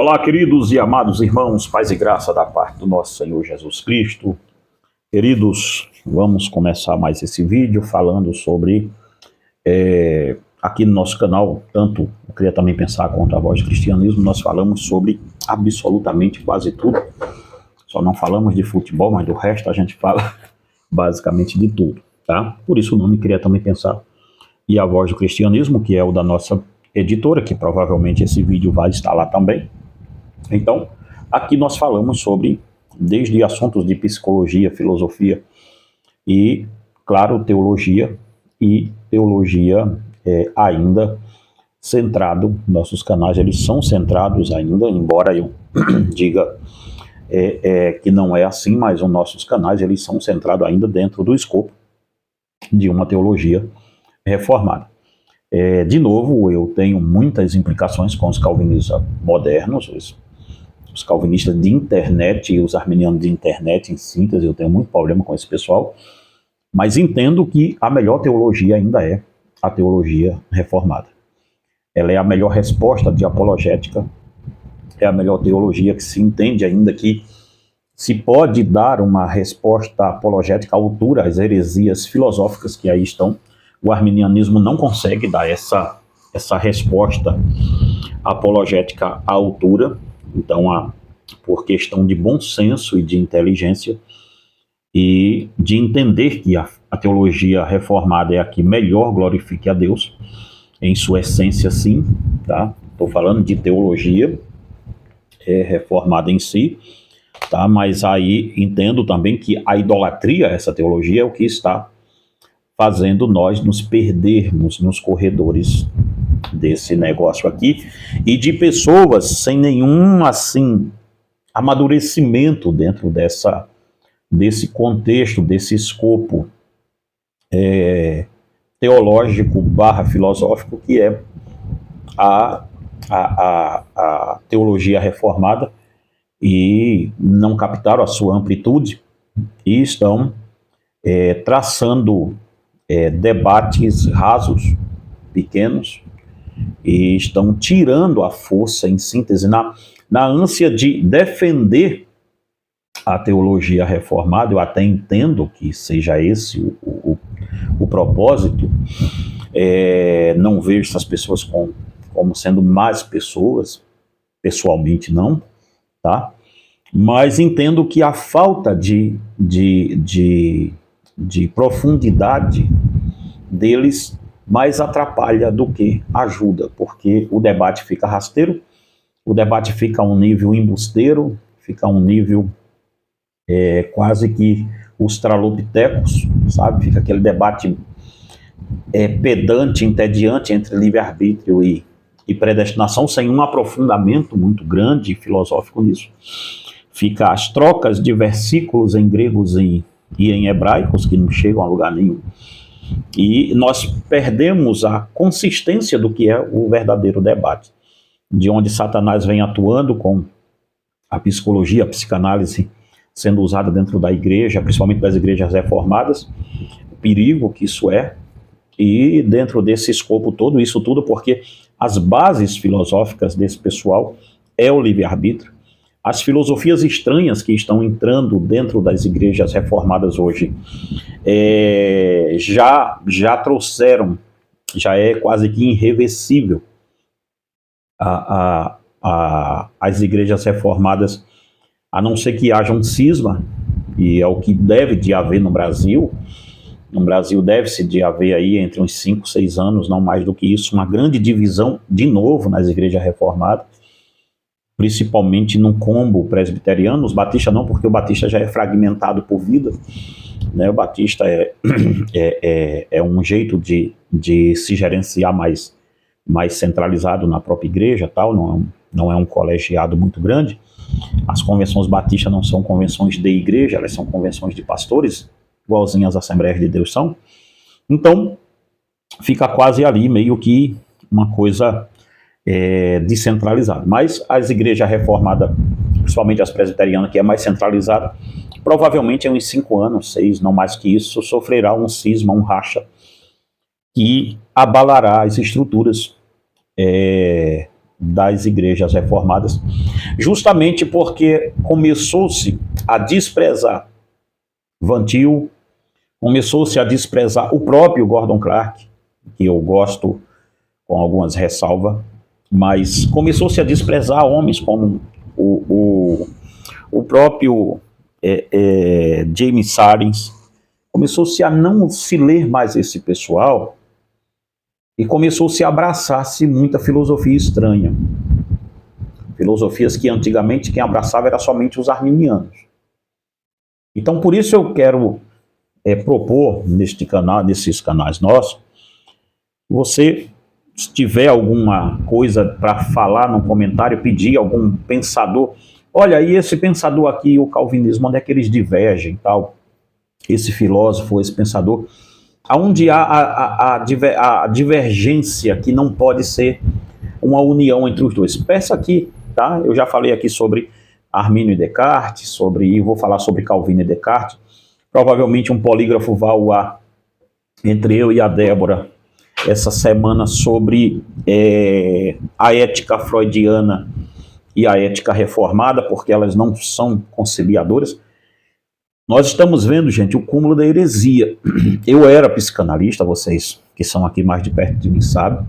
Olá, queridos e amados irmãos, paz e graça da parte do nosso Senhor Jesus Cristo. Queridos, vamos começar mais esse vídeo falando sobre, aqui no nosso canal, tanto eu queria também pensar quanto a voz do cristianismo, nós falamos sobre absolutamente quase tudo. Só não falamos de futebol, mas do resto a gente fala basicamente de tudo, tá? Por isso o nome queria também pensar. E a voz do cristianismo, que é o da nossa editora, que provavelmente esse vídeo vai estar lá também. Então, aqui nós falamos sobre, desde assuntos de psicologia, filosofia e, claro, teologia, e teologia ainda centrado, nossos canais eles são centrados ainda, embora eu diga que não é assim, mas os nossos canais eles são centrados ainda dentro do escopo de uma teologia reformada. De novo, eu tenho muitas implicações com os calvinistas modernos, os calvinistas de internet e os arminianos de internet, em síntese, eu tenho muito problema com esse pessoal, mas entendo que a melhor teologia ainda é a teologia reformada. Ela é a melhor resposta de apologética, é a melhor teologia que se entende ainda que se pode dar uma resposta apologética à altura às heresias filosóficas que aí estão. O arminianismo não consegue dar essa resposta apologética à altura, então, por questão de bom senso e de inteligência, e de entender que a teologia reformada é a que melhor glorifique a Deus, em sua essência sim, tá? Estou falando de teologia reformada em si, tá? Mas aí entendo também que a idolatria, essa teologia, é o que está fazendo nós nos perdermos nos corredores desse negócio aqui, e de pessoas sem nenhum, assim, amadurecimento dentro desse contexto, desse escopo teológico / filosófico, que é a teologia reformada, e não captaram a sua amplitude, e estão traçando debates rasos, pequenos, e estão tirando a força, em síntese, na ânsia de defender a teologia reformada. Eu até entendo que seja esse o propósito. Não vejo essas pessoas como sendo más pessoas, pessoalmente não, tá? Mas entendo que a falta de profundidade deles mais atrapalha do que ajuda, porque o debate fica rasteiro, o debate fica a um nível embusteiro, fica a um nível quase que os tralopitecos, sabe? Fica aquele debate pedante, entediante entre livre-arbítrio e predestinação, sem um aprofundamento muito grande filosófico nisso. Fica as trocas de versículos em gregos e em hebraicos que não chegam a lugar nenhum. E nós perdemos a consistência do que é o verdadeiro debate, de onde Satanás vem atuando com a psicologia, a psicanálise sendo usada dentro da igreja, principalmente das igrejas reformadas, o perigo que isso é, e dentro desse escopo todo, isso tudo porque as bases filosóficas desse pessoal é o livre-arbítrio. As filosofias estranhas que estão entrando dentro das igrejas reformadas hoje já trouxeram, já é quase que irreversível as igrejas reformadas, a não ser que haja um cisma, e é o que deve de haver no Brasil. No Brasil deve-se de haver aí entre uns 5, 6 anos, não mais do que isso, uma grande divisão de novo nas igrejas reformadas, principalmente no combo presbiteriano. Os batistas não, porque o batista já é fragmentado por vida, né? O batista é um jeito de se gerenciar mais centralizado na própria igreja, tal, não é um colegiado muito grande. As convenções batistas não são convenções de igreja, elas são convenções de pastores, igualzinhas as Assembleias de Deus são. Então, fica quase ali meio que uma coisa descentralizada. Mas as igrejas reformadas, principalmente as presbiterianas, que é mais centralizada, provavelmente em uns 5 anos, 6, não mais que isso, sofrerá um cisma, um racha, que abalará as estruturas das igrejas reformadas, justamente porque começou-se a desprezar Van Til, começou-se a desprezar o próprio Gordon Clark, que eu gosto com algumas ressalvas, mas começou-se a desprezar homens como o próprio James Sarnes, começou-se a não se ler mais esse pessoal e começou-se a abraçar-se muita filosofia estranha. Filosofias que antigamente quem abraçava era somente os arminianos. Então, por isso eu quero propor neste canal, nesses canais nossos, você, se tiver alguma coisa para falar no comentário, pedir algum pensador, olha, e esse pensador aqui, o calvinismo, onde é que eles divergem, tal, esse filósofo, esse pensador, aonde há a divergência que não pode ser uma união entre os dois. Peça aqui, tá? Eu já falei aqui sobre Armínio e Descartes, e vou falar sobre Calvino e Descartes. Provavelmente um polígrafo vai ao ar entre eu e a Débora essa semana sobre a ética freudiana e a ética reformada, porque elas não são conciliadoras. Nós estamos vendo, gente, o cúmulo da heresia. Eu era psicanalista, vocês que são aqui mais de perto de mim sabem.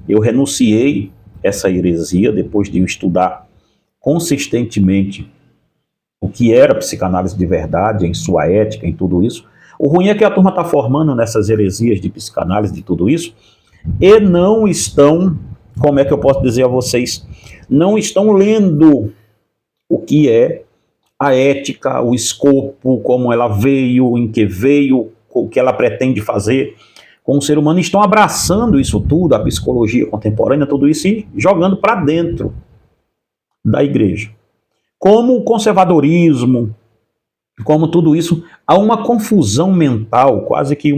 Eu renunciei essa heresia depois de estudar consistentemente o que era psicanálise de verdade, em sua ética, em tudo isso. O ruim é que a turma está formando nessas heresias de psicanálise, de tudo isso, e não estão, como é que eu posso dizer a vocês, não estão lendo o que é a ética, o escopo, como ela veio, em que veio, o que ela pretende fazer com o ser humano. Estão abraçando isso tudo, a psicologia contemporânea, tudo isso, e jogando para dentro da igreja. Como o conservadorismo, como tudo isso, há uma confusão mental, quase que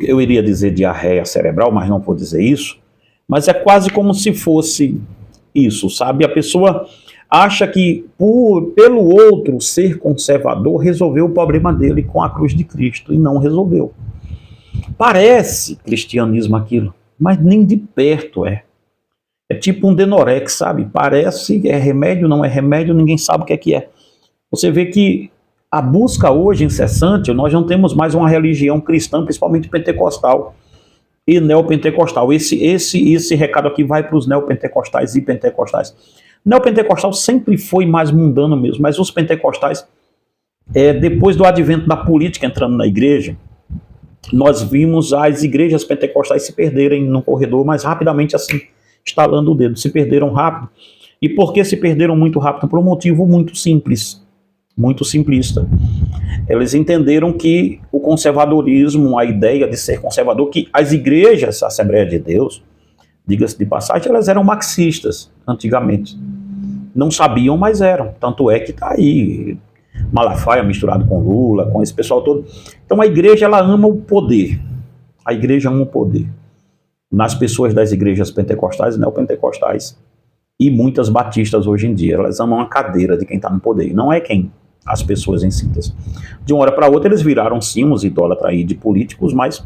eu iria dizer diarreia cerebral, mas não vou dizer isso, mas é quase como se fosse isso, sabe? A pessoa acha que pelo outro ser conservador resolveu o problema dele com a cruz de Cristo, e não resolveu. Parece cristianismo aquilo, mas nem de perto é. É tipo um Denorex, sabe? Parece, é remédio, não é remédio, ninguém sabe o que é. Você vê que a busca hoje incessante, nós não temos mais uma religião cristã, principalmente pentecostal e neopentecostal. Esse recado aqui vai para os neopentecostais e pentecostais. Neopentecostal sempre foi mais mundano mesmo, mas os pentecostais, depois do advento da política entrando na igreja, nós vimos as igrejas pentecostais se perderem no corredor, mas rapidamente assim, estalando o dedo, se perderam rápido. E por que se perderam muito rápido? Por um motivo muito simples, muito simplista. Eles entenderam que o conservadorismo, a ideia de ser conservador, que as igrejas, a Assembleia de Deus, diga-se de passagem, elas eram marxistas antigamente. Não sabiam, mas eram. Tanto é que está aí Malafaia misturado com Lula, com esse pessoal todo. Então a igreja, ela ama o poder. A igreja ama o poder. Nas pessoas das igrejas pentecostais e neopentecostais e muitas batistas hoje em dia, elas amam a cadeira de quem está no poder, não é quem as pessoas em si. De uma hora para outra eles viraram sim uns idólatras aí de políticos, mas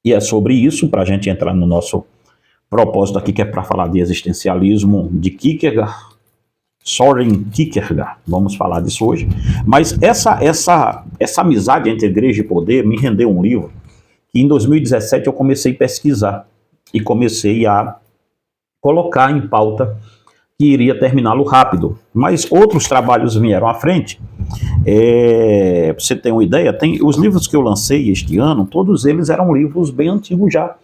e é sobre isso, para a gente entrar no nosso propósito aqui, que é para falar de existencialismo de Kierkegaard, Soren Kierkegaard, vamos falar disso hoje. Mas essa amizade entre igreja e poder me rendeu um livro que em 2017 eu comecei a pesquisar e comecei a colocar em pauta que iria terminá-lo rápido, mas outros trabalhos vieram à frente. Pra você ter uma ideia, os livros que eu lancei este ano, todos eles eram livros bem antigos já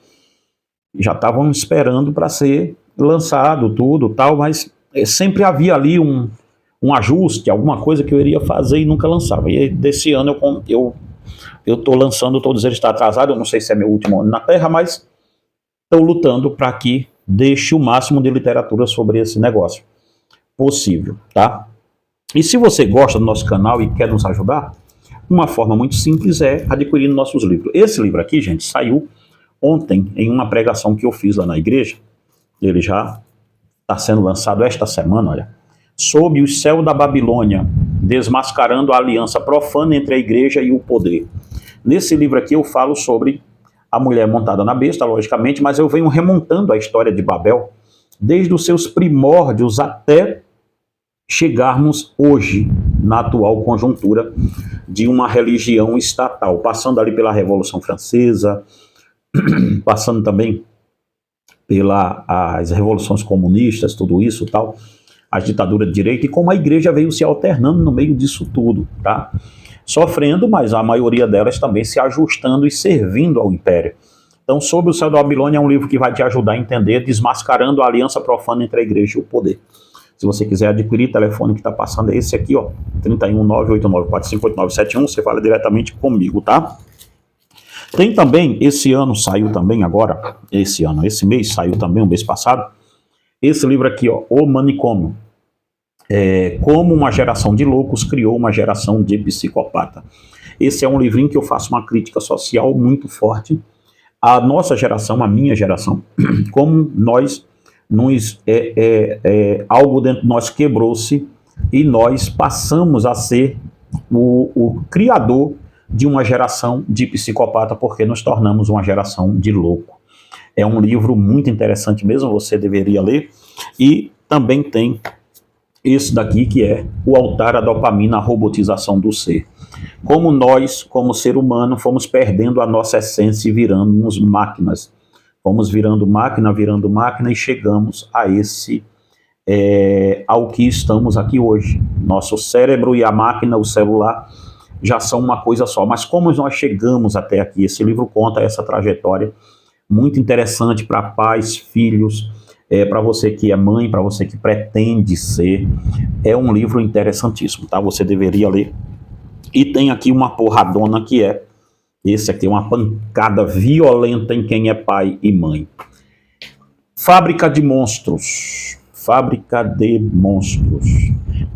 estavam esperando para ser lançado, tudo, tal, mas sempre havia ali um ajuste, alguma coisa que eu iria fazer e nunca lançava. E desse ano eu estou lançando todos eles, está atrasado, eu não sei se é meu último ano na Terra, mas estou lutando para que deixe o máximo de literatura sobre esse negócio possível, tá? E se você gosta do nosso canal e quer nos ajudar, uma forma muito simples é adquirindo nossos livros. Esse livro aqui, gente, saiu ontem em uma pregação que eu fiz lá na igreja. Ele já está sendo lançado esta semana, olha. Sob o céu da Babilônia, desmascarando a aliança profana entre a igreja e o poder. Nesse livro aqui eu falo sobre a mulher montada na besta, logicamente, mas eu venho remontando a história de Babel desde os seus primórdios até chegarmos hoje na atual conjuntura de uma religião estatal, passando ali pela Revolução Francesa, passando também pelas revoluções comunistas, tudo isso, tal, as ditaduras de direita, e como a igreja veio se alternando no meio disso tudo, tá? Sofrendo, mas a maioria delas também se ajustando e servindo ao império. Então, Sob o Céu da Babilônia é um livro que vai te ajudar a entender, desmascarando a aliança profana entre a igreja e o poder. Se você quiser adquirir, o telefone que está passando é esse aqui, ó, 31989458971, você fala diretamente comigo, tá? Tem também, esse ano saiu também agora, esse mês saiu também, um mês passado, esse livro aqui, ó, O Manicômio. Como uma geração de loucos criou uma geração de psicopata. Esse é um livrinho que eu faço uma crítica social muito forte à nossa geração, à minha geração, como algo dentro de nós quebrou-se e nós passamos a ser o criador de uma geração de psicopata, porque nos tornamos uma geração de louco. É um livro muito interessante mesmo, você deveria ler. E também tem esse daqui, que é O Altar à Dopamina, a Robotização do Ser. Como nós, como ser humano, fomos perdendo a nossa essência e virando-nos máquinas. Fomos virando máquina e chegamos a ao que estamos aqui hoje. Nosso cérebro e a máquina, o celular, já são uma coisa só. Mas como nós chegamos até aqui? Esse livro conta essa trajetória muito interessante para pais, filhos, para você que é mãe, para você que pretende ser. É um livro interessantíssimo, tá? Você deveria ler. E tem aqui uma porradona que esse aqui é uma pancada violenta em quem é pai e mãe. Fábrica de Monstros. Fábrica de Monstros.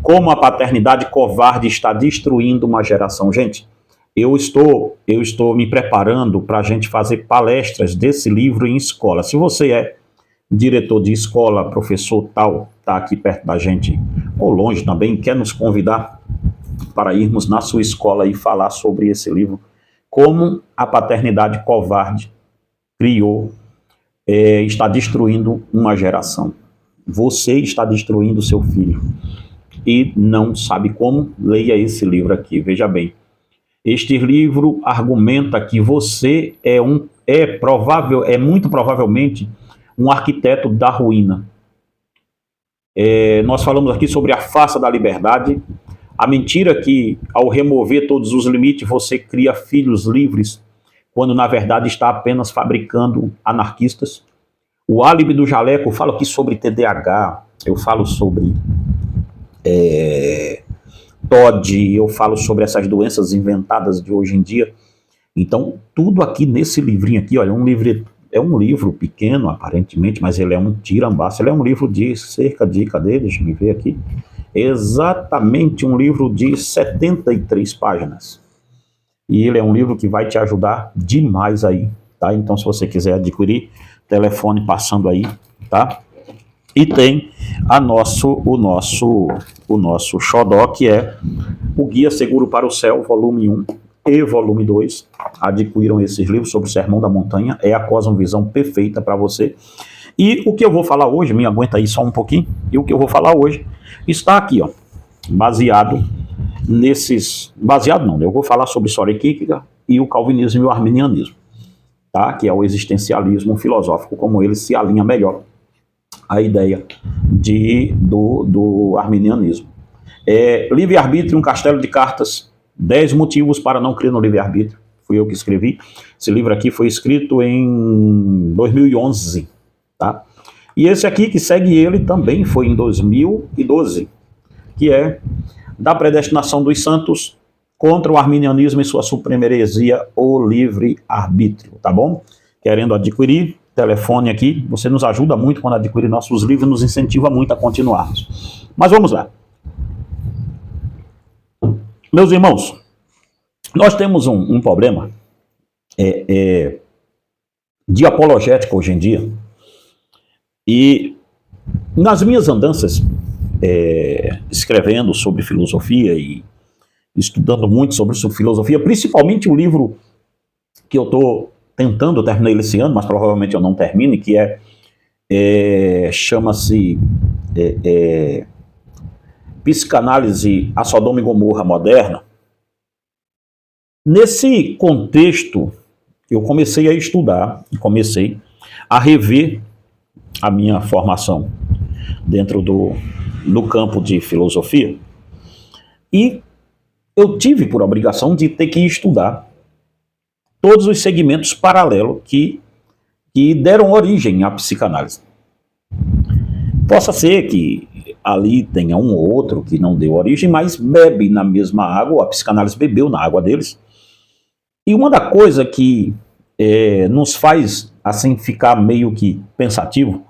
Como a paternidade covarde está destruindo uma geração. Gente, eu estou me preparando para a gente fazer palestras desse livro em escola. Se você é diretor de escola, professor tal, está aqui perto da gente, ou longe também, quer nos convidar para irmos na sua escola e falar sobre esse livro, como a paternidade covarde está destruindo uma geração. Você está destruindo seu filho e não sabe como. Leia esse livro aqui, veja bem. Este livro argumenta que você é muito provavelmente um arquiteto da ruína. Nós falamos aqui sobre a farsa da liberdade, a mentira que, ao remover todos os limites, você cria filhos livres, quando na verdade está apenas fabricando anarquistas. O álibi do jaleco, eu falo aqui sobre TDAH, eu falo sobre TOD, eu falo sobre essas doenças inventadas de hoje em dia. Então, tudo aqui nesse livrinho aqui, olha, é um livro pequeno, aparentemente, mas ele é um tirambaço. Ele é um livro de cerca de, deixa eu ver aqui, exatamente um livro de 73 páginas. E ele é um livro que vai te ajudar demais aí, tá? Então, se você quiser adquirir, telefone passando aí, tá? E tem o nosso xodó, que é o Guia Seguro para o Céu, volume 1 e volume 2. Adquiram esses livros sobre o Sermão da Montanha, é a cosmovisão perfeita para você. E o que eu vou falar hoje, me aguenta aí só um pouquinho, e o que eu vou falar hoje está aqui, ó, baseado não, eu vou falar sobre Soren Kierkegaard e o calvinismo e o arminianismo, tá? Que é o existencialismo filosófico, como ele se alinha melhor à ideia do arminianismo. Livre-arbítrio, um castelo de cartas, 10 motivos para não crer no livre-arbítrio. Fui eu que escrevi. Esse livro aqui foi escrito em 2011, tá? E esse aqui que segue ele também foi em 2012, que é Da Predestinação dos Santos contra o Arminianismo e sua suprema heresia, o livre-arbítrio, tá bom? Querendo adquirir, telefone aqui, você nos ajuda muito quando adquirir nossos livros, nos incentiva muito a continuarmos. Mas vamos lá. Meus irmãos, nós temos um problema de apologética hoje em dia, e nas minhas andanças escrevendo sobre filosofia e estudando muito sobre filosofia, principalmente o livro que eu estou tentando, eu terminei esse ano, mas provavelmente eu não termine, que chama-se Psicanálise a Sodoma e Gomorra Moderna. Nesse contexto, eu comecei a estudar, comecei a rever a minha formação dentro do campo de filosofia, e eu tive por obrigação de ter que estudar todos os segmentos paralelos que deram origem à psicanálise. Possa ser que ali tenha um ou outro que não deu origem, mas bebe na mesma água, a psicanálise bebeu na água deles. E uma da coisa que nos faz assim ficar meio que pensativo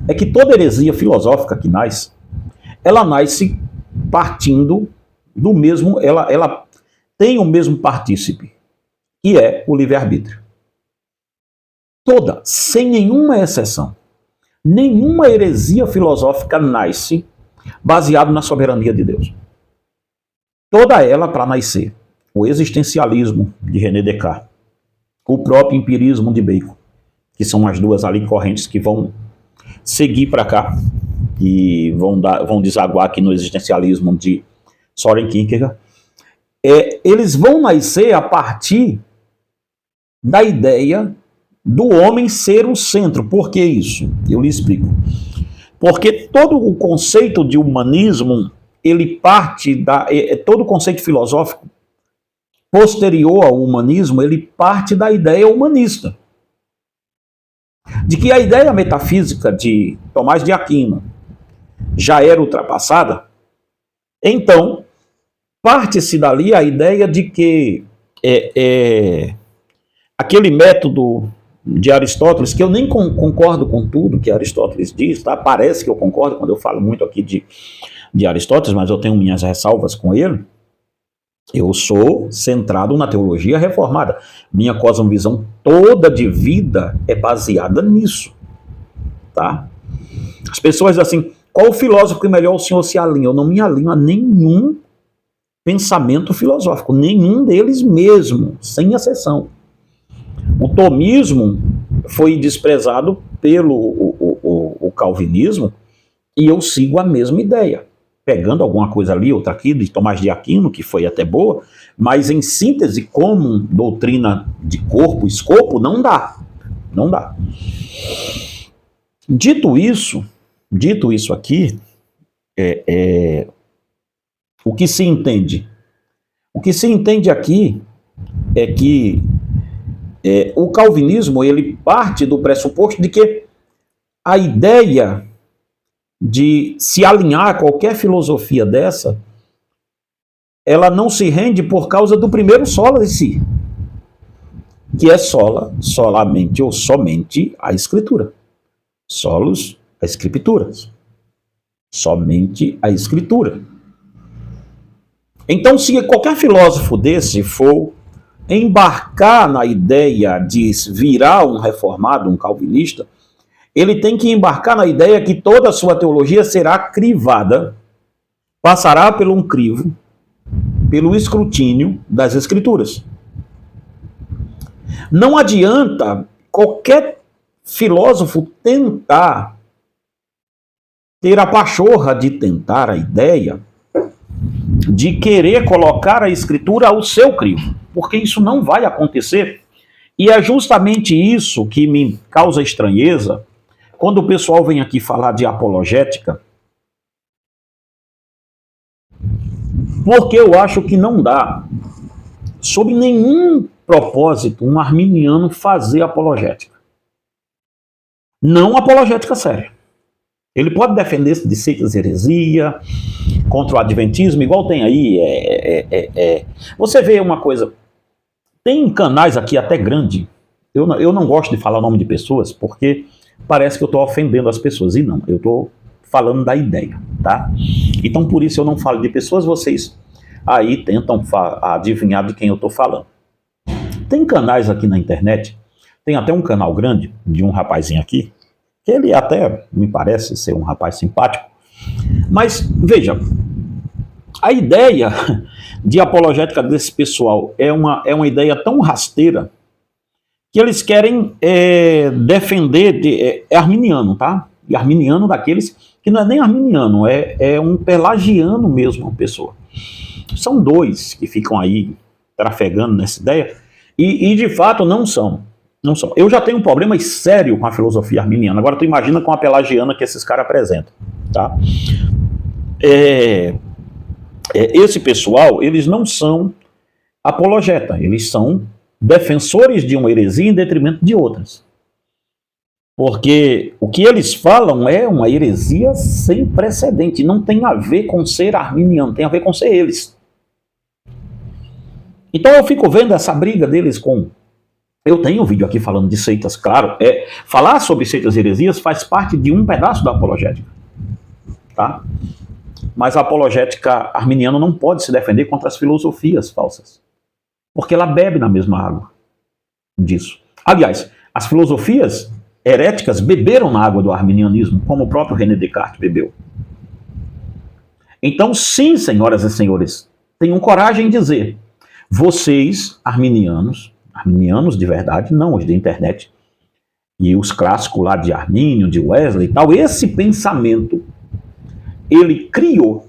é que toda heresia filosófica que nasce, ela nasce partindo do mesmo, ela tem o mesmo partícipe, que é o livre-arbítrio. Toda, sem nenhuma exceção. Nenhuma heresia filosófica nasce baseado na soberania de Deus. Toda ela, para nascer, o existencialismo de René Descartes, o próprio empirismo de Bacon, que são as duas ali correntes que vão seguir para cá e vão desaguar aqui no existencialismo de Soren Kierkegaard, eles vão nascer a partir da ideia do homem ser o centro. Por que isso? Eu lhe explico. Porque todo o conceito de humanismo, ele parte todo o conceito filosófico posterior ao humanismo, ele parte da ideia humanista. De que a ideia metafísica de Tomás de Aquino já era ultrapassada, então parte-se dali a ideia de que aquele método de Aristóteles, que eu nem concordo com tudo que Aristóteles diz, tá? Parece que eu concordo quando eu falo muito aqui de Aristóteles, mas eu tenho minhas ressalvas com ele. Eu sou centrado na teologia reformada. Minha cosmovisão toda de vida é baseada nisso, tá? As pessoas dizem assim, qual filósofo que melhor o senhor se alinha? Eu não me alinho a nenhum pensamento filosófico, nenhum deles mesmo, sem exceção. O tomismo foi desprezado pelo o calvinismo, e eu sigo a mesma ideia, pegando alguma coisa ali, outra aqui, de Tomás de Aquino, que foi até boa, mas em síntese, como doutrina de corpo, escopo, não dá. Não dá. Dito isso aqui, o que se entende? O que se entende aqui é que o calvinismo, ele parte do pressuposto de que a ideia de se alinhar a qualquer filosofia dessa, ela não se rende por causa do primeiro sola em si, que é solamente ou somente a escritura. Solos, as escrituras. Somente a escritura. Então, se qualquer filósofo desse for embarcar na ideia de virar um reformado, um calvinista, ele tem que embarcar na ideia que toda a sua teologia será crivada, passará por um crivo, pelo escrutínio das Escrituras. Não adianta qualquer filósofo tentar ter a pachorra de tentar a ideia de querer colocar a Escritura ao seu crivo, porque isso não vai acontecer. E é justamente isso que me causa estranheza quando o pessoal vem aqui falar de apologética, porque eu acho que não dá, sob nenhum propósito, um arminiano fazer apologética. Não apologética séria. Ele pode defender-se de seitas e heresia, contra o adventismo, igual tem aí. Você vê uma coisa, tem canais aqui até grande, eu não gosto de falar o nome de pessoas, porque parece que eu estou ofendendo as pessoas, e não, eu estou falando da ideia, tá? Então por isso eu não falo de pessoas, vocês aí tentam adivinhar de quem eu estou falando. Tem canais aqui na internet, tem até um canal grande de um rapazinho aqui, que ele até me parece ser um rapaz simpático, mas veja, a ideia de apologética desse pessoal é uma ideia tão rasteira que eles querem defender, é arminiano, tá? E arminiano daqueles que não é nem arminiano, é um pelagiano mesmo, a pessoa. São dois que ficam aí trafegando nessa ideia, e de fato não são. Não são. Eu já tenho um problema sério com a filosofia arminiana. Agora tu imagina com a pelagiana que esses caras apresentam, tá? Esse pessoal, eles não são apologeta, eles são defensores de uma heresia em detrimento de outras. Porque o que eles falam é uma heresia sem precedente, não tem a ver com ser arminiano, tem a ver com ser eles. Então eu fico vendo essa briga deles com... Eu tenho um vídeo aqui falando de seitas, claro. Falar sobre seitas e heresias faz parte de um pedaço da apologética. Tá? Mas a apologética arminiana não pode se defender contra as filosofias falsas. Porque ela bebe na mesma água disso. Aliás, as filosofias heréticas beberam na água do arminianismo, como o próprio René Descartes bebeu. Então, sim, senhoras e senhores, tenham coragem de dizer, vocês, arminianos de verdade, não os da internet, e os clássicos lá de Armínio, de Wesley e tal, esse pensamento, ele criou,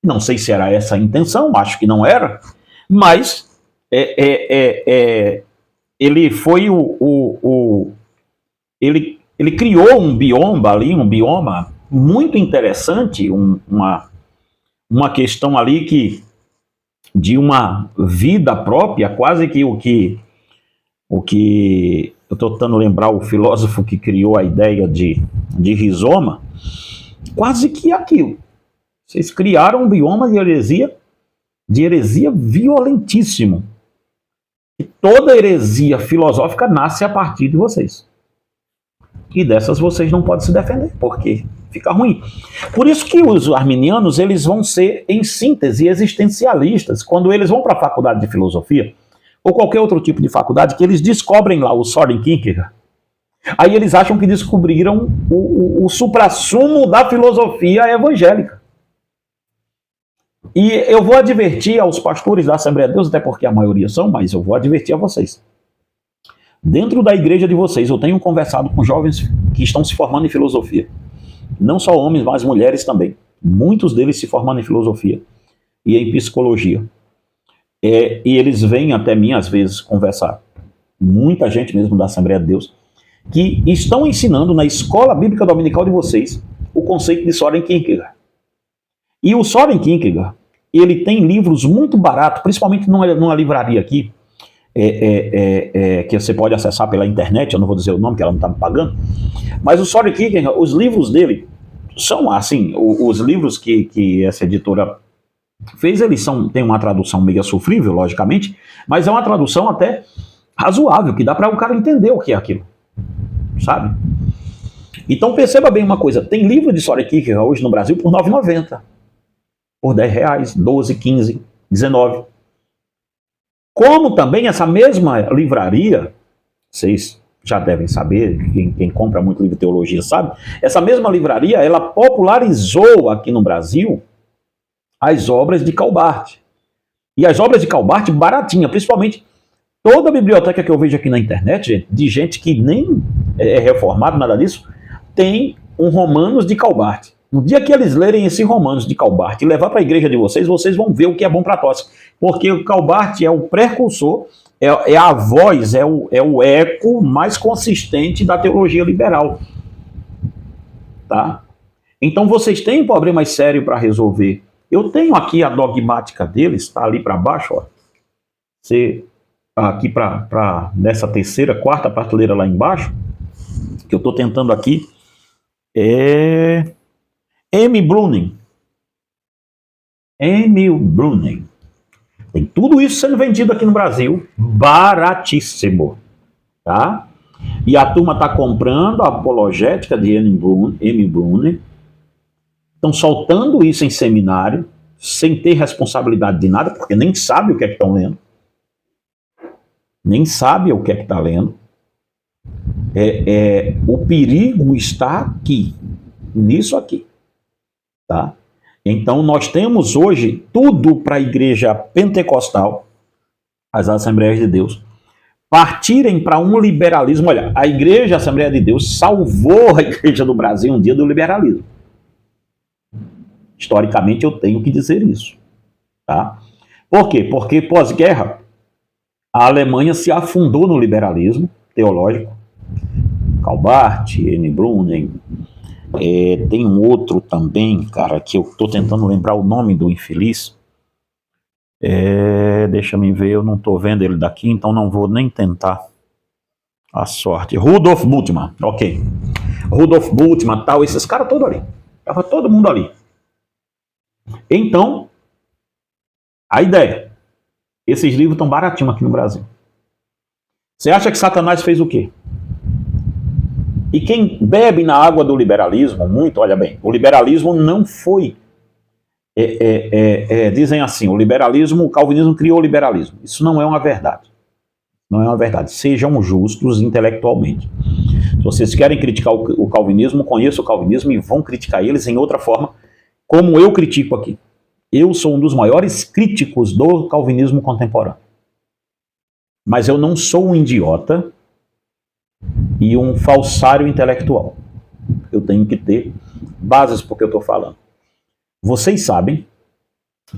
não sei se era essa a intenção, acho que não era, mas ele foi ele criou um bioma muito interessante, uma questão ali de uma vida própria, quase que o que eu estou tentando lembrar o filósofo que criou a ideia de rizoma, quase que aquilo. Vocês criaram um bioma de heresia violentíssimo. E toda heresia filosófica nasce a partir de vocês. E dessas vocês não podem se defender, porque fica ruim. Por isso que os arminianos, eles vão ser, em síntese, existencialistas. Quando eles vão para a faculdade de filosofia, ou qualquer outro tipo de faculdade, que eles descobrem lá o Soren Kierkegaard, aí eles acham que descobriram o suprassumo da filosofia evangélica. E eu vou advertir aos pastores da Assembleia de Deus, até porque a maioria são, mas eu vou advertir a vocês. Dentro da igreja de vocês, eu tenho conversado com jovens que estão se formando em filosofia. Não só homens, mas mulheres também. Muitos deles se formando em filosofia e em psicologia. E eles vêm até mim, às vezes, conversar. Muita gente mesmo da Assembleia de Deus, que estão ensinando na escola bíblica dominical de vocês o conceito de Soren Kierkegaard. E o Soren Kierkegaard, ele tem livros muito baratos, principalmente numa livraria aqui, que você pode acessar pela internet, eu não vou dizer o nome, que ela não está me pagando, mas o Soren Kierkegaard, os livros dele são assim, os livros que essa editora fez, eles têm uma tradução meio sofrível, logicamente, mas é uma tradução até razoável, que dá para o cara entender o que é aquilo, sabe? Então perceba bem uma coisa, tem livro de Soren Kierkegaard hoje no Brasil por R$ 9,90, por R$10, 12, 15, 19. Como também essa mesma livraria, vocês já devem saber, quem compra muito livro de teologia sabe, essa mesma livraria, ela popularizou aqui no Brasil as obras de Calbart. E as obras de Calbart baratinha, principalmente toda a biblioteca que eu vejo aqui na internet, de gente que nem é reformado, nada disso, tem um Romanos de Calbart. No dia que eles lerem esse Romanos de Calbart e levar para a igreja de vocês, vocês vão ver o que é bom para tosse. Porque o Calbart é o precursor, é a voz, é o eco mais consistente da teologia liberal. Tá? Então vocês têm um problema sério para resolver. Eu tenho aqui a dogmática deles, está ali para baixo, ó. Aqui nessa quarta prateleira lá embaixo, que eu estou tentando aqui, Emil Brunner. Tem tudo isso sendo vendido aqui no Brasil, baratíssimo, tá? E a turma está comprando a apologética de Emil Brunner, estão soltando isso em seminário, sem ter responsabilidade de nada, porque nem sabe o que é que estão lendo, nem sabe o que é que está lendo. O perigo está aqui, nisso aqui. Tá? Então nós temos hoje tudo para a igreja pentecostal, as Assembleias de Deus, partirem para um liberalismo. Olha, a Igreja Assembleia de Deus salvou a Igreja do Brasil um dia do liberalismo. Historicamente eu tenho que dizer isso. Tá? Por quê? Porque pós-guerra a Alemanha se afundou no liberalismo teológico. Karl Barth, N. Brunnen, tem um outro também, cara, que eu estou tentando lembrar o nome do infeliz. Deixa eu ver, eu não estou vendo ele daqui, então não vou nem tentar a sorte. Rudolf Bultmann, ok. Rudolf Bultmann, tal, esses caras todos ali. Estava todo mundo ali. Então, a ideia, esses livros estão baratinhos aqui no Brasil. Você acha que Satanás fez o quê? E quem bebe na água do liberalismo, muito, olha bem, o liberalismo não foi, dizem assim, o calvinismo criou o liberalismo. Isso não é uma verdade. Não é uma verdade. Sejam justos intelectualmente. Se vocês querem criticar o calvinismo, conheçam o calvinismo e vão criticar eles em outra forma, como eu critico aqui. Eu sou um dos maiores críticos do calvinismo contemporâneo. Mas eu não sou um idiota e um falsário intelectual. Eu tenho que ter bases porque eu estou falando. Vocês sabem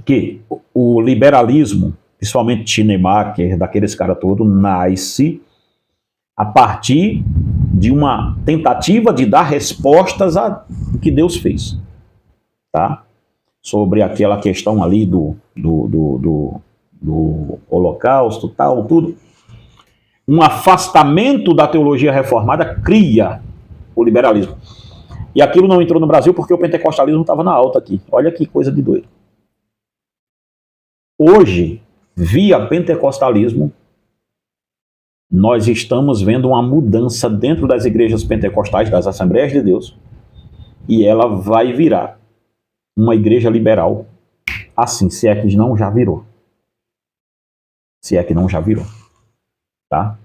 que o liberalismo, principalmente Schleiermacher, daqueles caras todos, nasce a partir de uma tentativa de dar respostas ao que Deus fez. Tá? Sobre aquela questão ali do Holocausto, tal, tudo. Um afastamento da teologia reformada cria o liberalismo. E aquilo não entrou no Brasil porque o pentecostalismo estava na alta aqui. Olha que coisa de doido. Hoje, via pentecostalismo, nós estamos vendo uma mudança dentro das igrejas pentecostais, das Assembleias de Deus, e ela vai virar uma igreja liberal, assim, se é que não já virou. Se é que não já virou. Tá?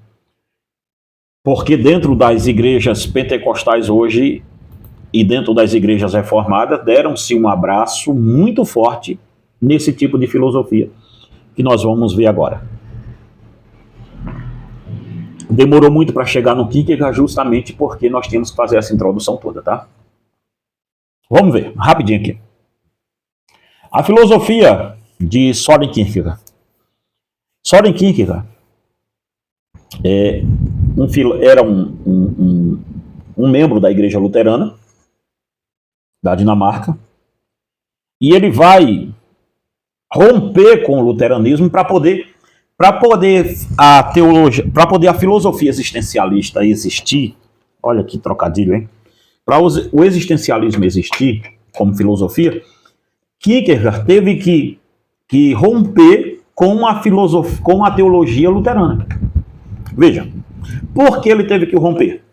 Porque dentro das igrejas pentecostais hoje e dentro das igrejas reformadas deram-se um abraço muito forte nesse tipo de filosofia que nós vamos ver agora. Demorou muito para chegar no Kierkegaard justamente porque nós temos que fazer essa introdução toda, tá? Vamos ver, rapidinho aqui. A filosofia de Søren Kierkegaard. Søren Kierkegaard era um membro da Igreja Luterana da Dinamarca, e ele vai romper com o luteranismo para poder a filosofia existencialista existir. Olha que trocadilho, hein? Para o existencialismo existir como filosofia, Kierkegaard teve que romper com a teologia luterana. Veja, por que ele teve que romper?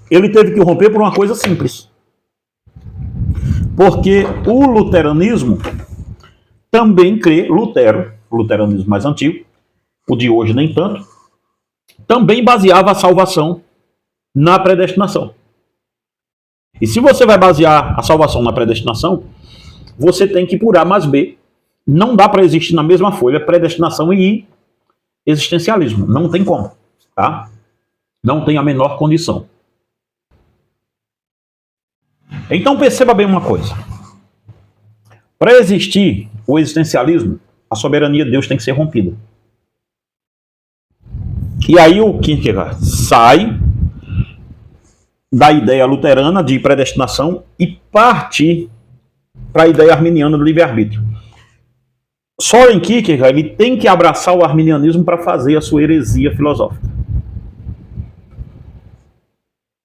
Ele teve que romper por uma coisa simples. Porque o luteranismo também crê, o luteranismo mais antigo, o de hoje nem tanto, também baseava a salvação na predestinação. E se você vai basear a salvação na predestinação, você tem que ir por A mais B. Não dá para existir na mesma folha predestinação e existencialismo. Não tem como. Tá? Não tem a menor condição. Então perceba bem uma coisa. Para existir o existencialismo, a soberania de Deus tem que ser rompida. E aí o Kierkegaard sai da ideia luterana de predestinação e parte para a ideia arminiana do livre-arbítrio. Søren Kierkegaard ele tem que abraçar o arminianismo para fazer a sua heresia filosófica.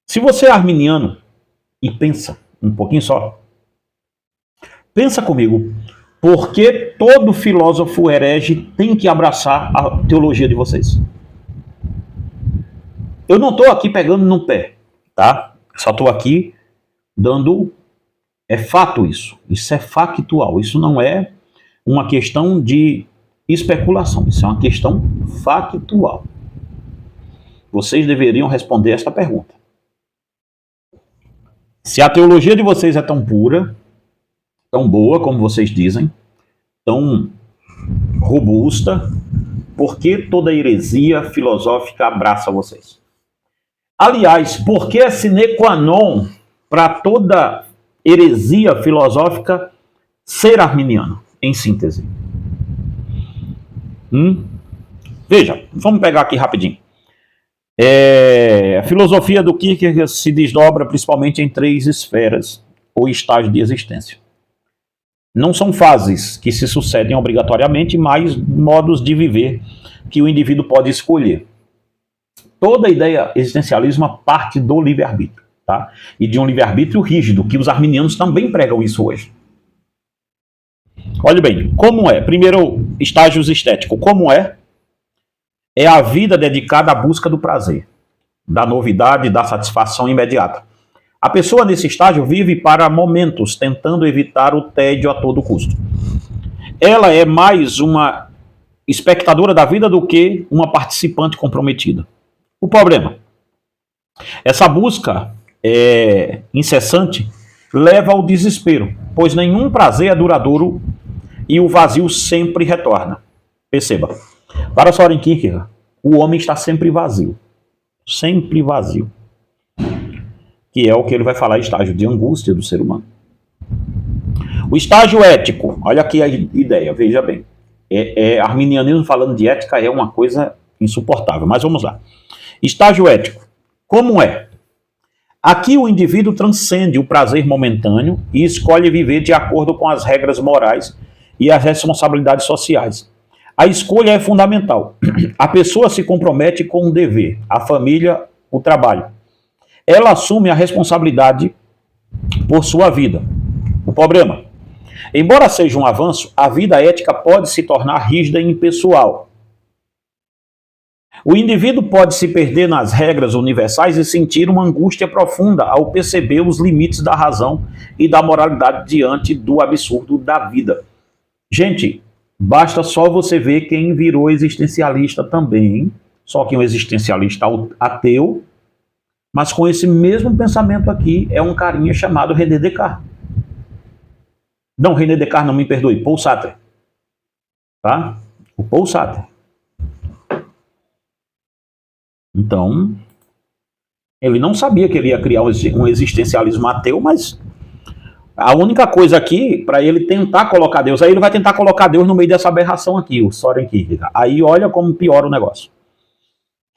Se você é arminiano e pensa um pouquinho só, pensa comigo, por que todo filósofo herege tem que abraçar a teologia de vocês? Eu não estou aqui pegando no pé, tá? Só estou aqui dando... É fato isso. Isso é factual. Isso não é uma questão de especulação. Isso é uma questão factual. Vocês deveriam responder esta pergunta. Se a teologia de vocês é tão pura, tão boa como vocês dizem, tão robusta, por que toda heresia filosófica abraça vocês? Aliás, por que é sine qua non para toda heresia filosófica ser arminiano, em síntese? Veja, vamos pegar aqui rapidinho. A filosofia do Kierkegaard se desdobra principalmente em 3 esferas ou estágios de existência. Não são fases que se sucedem obrigatoriamente, mas modos de viver que o indivíduo pode escolher. Toda ideia existencialismo parte do livre-arbítrio, tá? E de um livre-arbítrio rígido, que os arminianos também pregam isso hoje. Olha bem, como é? Primeiro, estágios estéticos. Como é? É a vida dedicada à busca do prazer, da novidade, da satisfação imediata. A pessoa nesse estágio vive para momentos, tentando evitar o tédio a todo custo. Ela é mais uma espectadora da vida do que uma participante comprometida. O problema, essa busca incessante leva ao desespero, pois nenhum prazer é duradouro e o vazio sempre retorna. Perceba, para Soren Kierkegaard, o homem está sempre vazio. Sempre vazio. Que é o que ele vai falar, estágio de angústia do ser humano. O estágio ético, olha aqui a ideia, veja bem. Arminianismo falando de ética é uma coisa insuportável, mas vamos lá. Estágio ético, como é? Aqui o indivíduo transcende o prazer momentâneo e escolhe viver de acordo com as regras morais e as responsabilidades sociais. A escolha é fundamental. A pessoa se compromete com um dever, a família, o trabalho. Ela assume a responsabilidade por sua vida. O problema, embora seja um avanço, a vida ética pode se tornar rígida e impessoal. O indivíduo pode se perder nas regras universais e sentir uma angústia profunda ao perceber os limites da razão e da moralidade diante do absurdo da vida. Gente, basta só você ver quem virou existencialista também, só que um existencialista ateu, mas com esse mesmo pensamento aqui, é um carinha chamado René Descartes. Não, René Descartes, não me perdoe, Paul Sartre. Tá? O Paul Sartre. Então, ele não sabia que ele ia criar um existencialismo ateu, mas a única coisa aqui, para ele tentar colocar Deus, aí ele vai tentar colocar Deus no meio dessa aberração aqui, o Soren Kierkegaard. Aí olha como piora o negócio.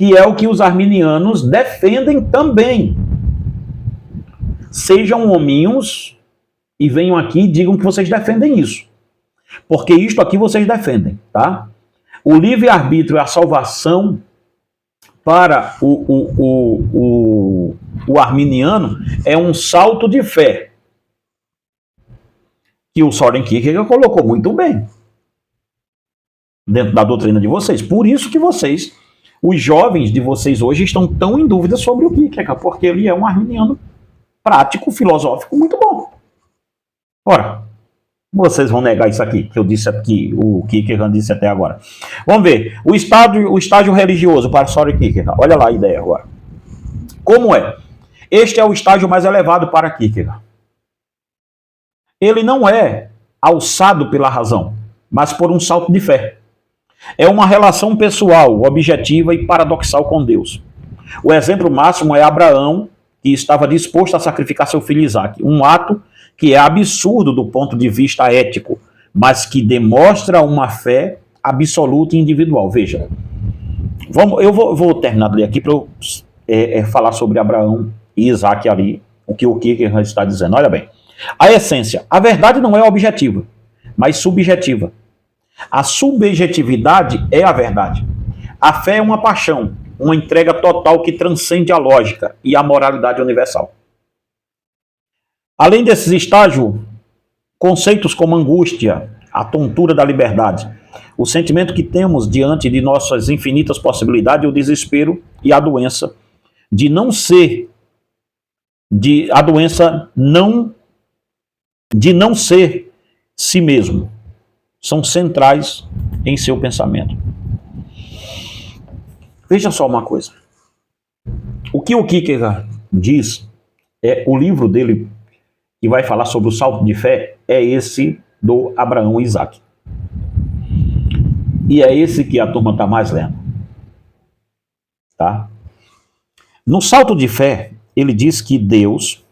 Que é o que os arminianos defendem também. Sejam hominhos e venham aqui e digam que vocês defendem isso. Porque isto aqui vocês defendem, tá? O livre-arbítrio e a salvação para o arminiano é um salto de fé. Que o Soren Kierkegaard colocou muito bem dentro da doutrina de vocês. Por isso que vocês, os jovens de vocês hoje, estão tão em dúvida sobre o Kierkegaard, porque ele é um arminiano prático, filosófico, muito bom. Ora, vocês vão negar isso aqui, que eu disse aqui, o Kierkegaard disse até agora. Vamos ver, o estágio religioso para Soren Kierkegaard. Olha lá a ideia agora. Como é? Este é o estágio mais elevado para Kierkegaard. Ele não é alçado pela razão, mas por um salto de fé. É uma relação pessoal, objetiva e paradoxal com Deus. O exemplo máximo é Abraão, que estava disposto a sacrificar seu filho Isaque, um ato que é absurdo do ponto de vista ético, mas que demonstra uma fé absoluta e individual. Veja, eu vou terminar de ler aqui para eu falar sobre Abraão e Isaque ali, o que o Kierkegaard está dizendo. Olha bem, a essência, a verdade não é objetiva, mas subjetiva. A subjetividade é a verdade. A fé é uma paixão, uma entrega total que transcende a lógica e a moralidade universal. Além desses estágios, conceitos como angústia, a tontura da liberdade, o sentimento que temos diante de nossas infinitas possibilidades, o desespero e a doença de não ser, a doença de não ser si mesmo, são centrais em seu pensamento. Veja só uma coisa. O que o Kierkegaard diz, o livro dele, que vai falar sobre o salto de fé, é esse do Abraão e Isaac. E é esse que a turma está mais lendo. Tá? No salto de fé, ele diz que Deus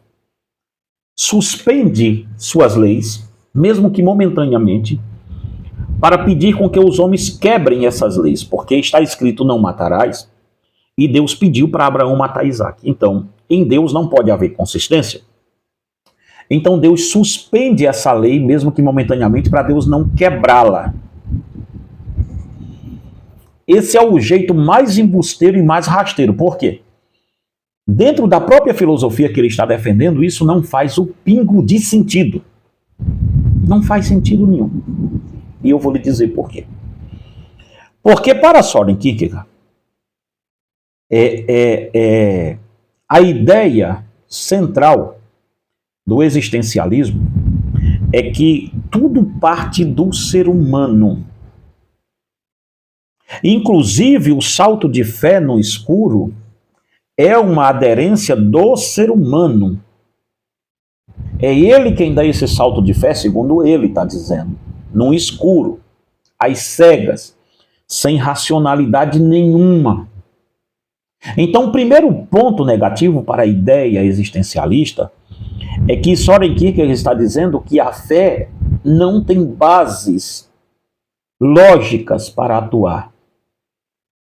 suspende suas leis, mesmo que momentaneamente, para pedir com que os homens quebrem essas leis, porque está escrito não matarás, e Deus pediu para Abraão matar Isaac. Então, em Deus não pode haver consistência. Então Deus suspende essa lei, mesmo que momentaneamente, para Deus não quebrá-la. Esse é o jeito mais embusteiro e mais rasteiro. Por quê? Dentro da própria filosofia que ele está defendendo, isso não faz o pingo de sentido. Não faz sentido nenhum. E eu vou lhe dizer por quê. Porque para Soren Kierkegaard, a ideia central do existencialismo é que tudo parte do ser humano. Inclusive, o salto de fé no escuro é uma aderência do ser humano. É ele quem dá esse salto de fé, segundo ele está dizendo, no escuro, às cegas, sem racionalidade nenhuma. Então, o primeiro ponto negativo para a ideia existencialista é que Soren Kierkegaard está dizendo que a fé não tem bases lógicas para atuar.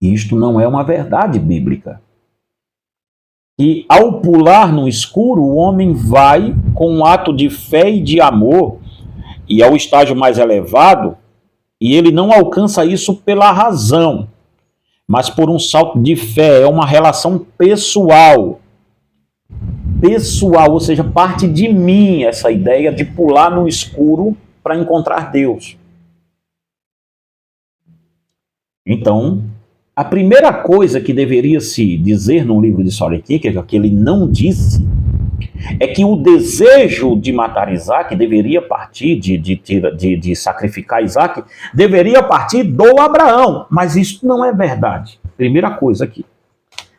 Isto não é uma verdade bíblica. E ao pular no escuro, o homem vai com um ato de fé e de amor, e é o estágio mais elevado, e ele não alcança isso pela razão, mas por um salto de fé. É uma relação pessoal. Pessoal, ou seja, parte de mim essa ideia de pular no escuro para encontrar Deus. Então, a primeira coisa que deveria se dizer no livro de Soren Kierkegaard, que ele não disse, é que o desejo de matar Isaac deveria partir, de sacrificar Isaac, deveria partir do Abraão. Mas isso não é verdade. Primeira coisa aqui.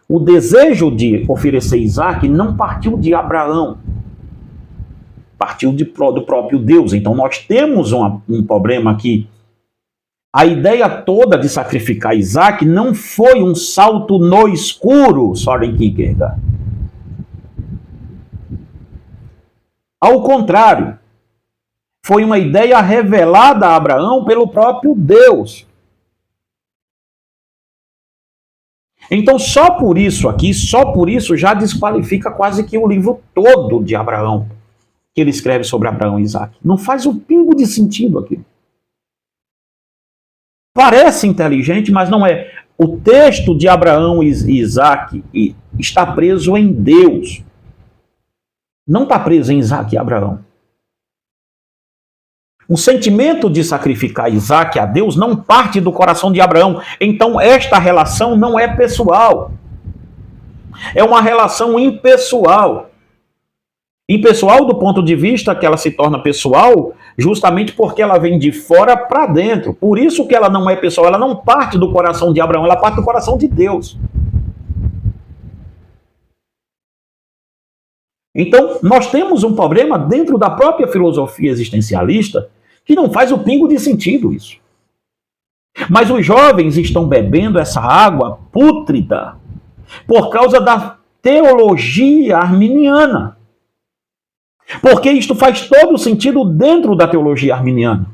O desejo de oferecer Isaac não partiu de Abraão. Partiu do próprio Deus. Então nós temos um problema aqui. A ideia toda de sacrificar Isaac não foi um salto no escuro, Soren Kierkegaard. Ao contrário, foi uma ideia revelada a Abraão pelo próprio Deus. Então, só por isso aqui, só por isso já desqualifica quase que o livro todo de Abraão, que ele escreve sobre Abraão e Isaac. Não faz um pingo de sentido aqui. Parece inteligente, mas não é. O texto de Abraão e Isaac está preso em Deus. Não está preso em Isaac e Abraão. O sentimento de sacrificar Isaac a Deus não parte do coração de Abraão. Então, esta relação não é pessoal. É uma relação impessoal. Impessoal do ponto de vista que ela se torna pessoal justamente porque ela vem de fora para dentro. Por isso que ela não é pessoal, ela não parte do coração de Abraão, ela parte do coração de Deus. Então, nós temos um problema dentro da própria filosofia existencialista que não faz o pingo de sentido isso. Mas os jovens estão bebendo essa água pútrida por causa da teologia arminiana. Porque isto faz todo sentido dentro da teologia arminiana.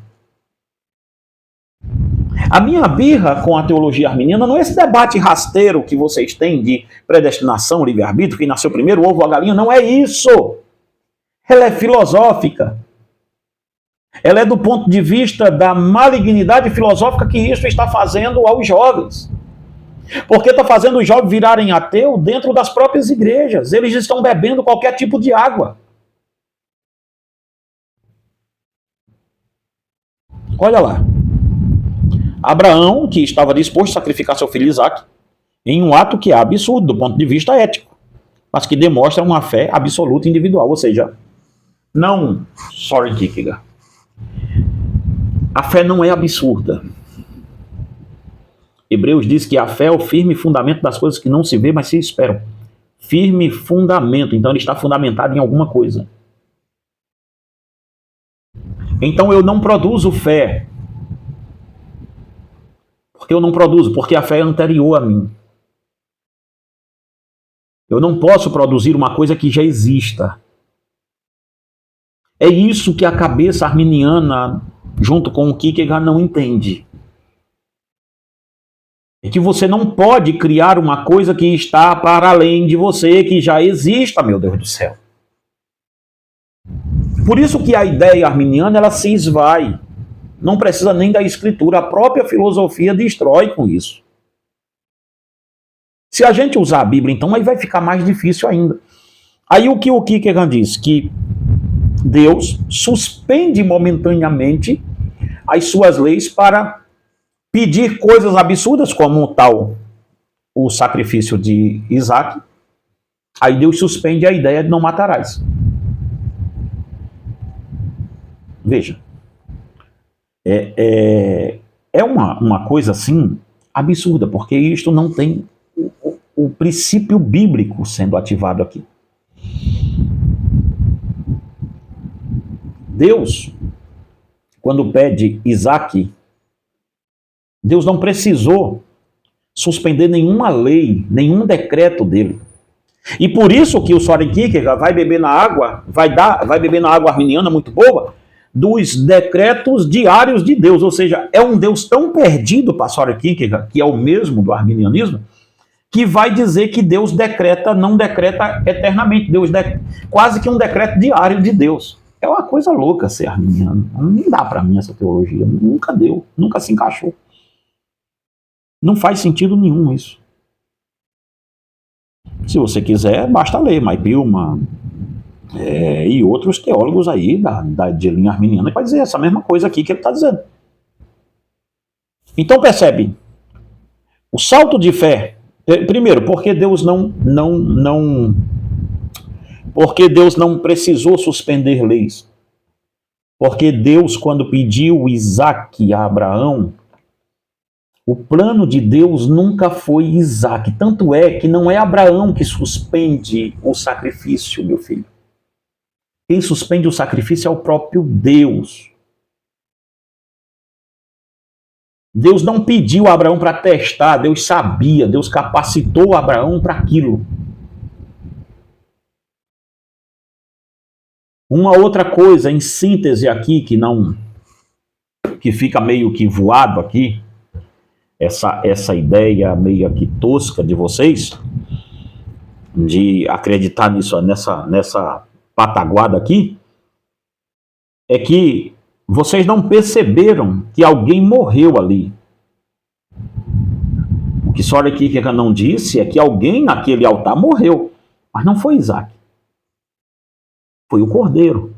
A minha birra com a teologia arminiana não é esse debate rasteiro que vocês têm de predestinação, livre-arbítrio, que nasceu primeiro, o ovo ou a galinha. Não é isso. Ela é filosófica. Ela é do ponto de vista da malignidade filosófica que isso está fazendo aos jovens. Porque está fazendo os jovens virarem ateu dentro das próprias igrejas. Eles estão bebendo qualquer tipo de água. Olha lá. Abraão, que estava disposto a sacrificar seu filho Isaac, em um ato que é absurdo do ponto de vista ético, mas que demonstra uma fé absoluta individual, ou seja, não Soren Kierkegaard. A fé não é absurda. Hebreus diz que a fé é o firme fundamento das coisas que não se vê, mas se esperam. Firme fundamento, então ele está fundamentado em alguma coisa. Então eu não produzo fé. Porque eu não produzo, porque a fé é anterior a mim. Eu não posso produzir uma coisa que já exista. É isso que a cabeça arminiana, junto com o Kierkegaard, não entende. É que você não pode criar uma coisa que está para além de você, que já exista, meu Deus do céu. Por isso que a ideia arminiana, ela se esvai. Não precisa nem da escritura, a própria filosofia destrói com isso. Se a gente usar a Bíblia, então, aí vai ficar mais difícil ainda. Aí o que o Kierkegaard diz? Que Deus suspende momentaneamente as suas leis para pedir coisas absurdas, como o sacrifício de Isaac. Aí Deus suspende a ideia de não matarás. Veja, é uma coisa assim absurda, porque isto não tem o princípio bíblico sendo ativado aqui. Deus, quando pede Isaac, Deus não precisou suspender nenhuma lei, nenhum decreto dele. E por isso que o Soren Kierkegaard vai beber na água, vai beber na água arminiana muito boa, dos decretos diários de Deus. Ou seja, é um Deus tão perdido para Soren Kierkegaard, que é o mesmo do arminianismo, que vai dizer que Deus não decreta eternamente. Deus quase que um decreto diário de Deus. É uma coisa louca ser arminiano. Não dá para mim essa teologia. Nunca deu, nunca se encaixou. Não faz sentido nenhum isso. Se você quiser, basta ler Maipilma e outros teólogos aí de linha arminiana que vai dizer essa mesma coisa aqui que ele está dizendo. Então percebe, o salto de fé, primeiro, porque Deus porque Deus não precisou suspender leis. Porque Deus, quando pediu Isaac a Abraão, o plano de Deus nunca foi Isaac. Tanto é que não é Abraão que suspende o sacrifício, meu filho. Quem suspende o sacrifício é o próprio Deus. Deus não pediu a Abraão para testar, Deus sabia, Deus capacitou Abraão para aquilo. Uma outra coisa, em síntese aqui, que fica meio que voado aqui, essa ideia meio que tosca de vocês, de acreditar nessa pataguada aqui, é que vocês não perceberam que alguém morreu ali. O que Soren Kierkegaard não disse é que alguém naquele altar morreu, mas não foi Isaac. Foi o Cordeiro.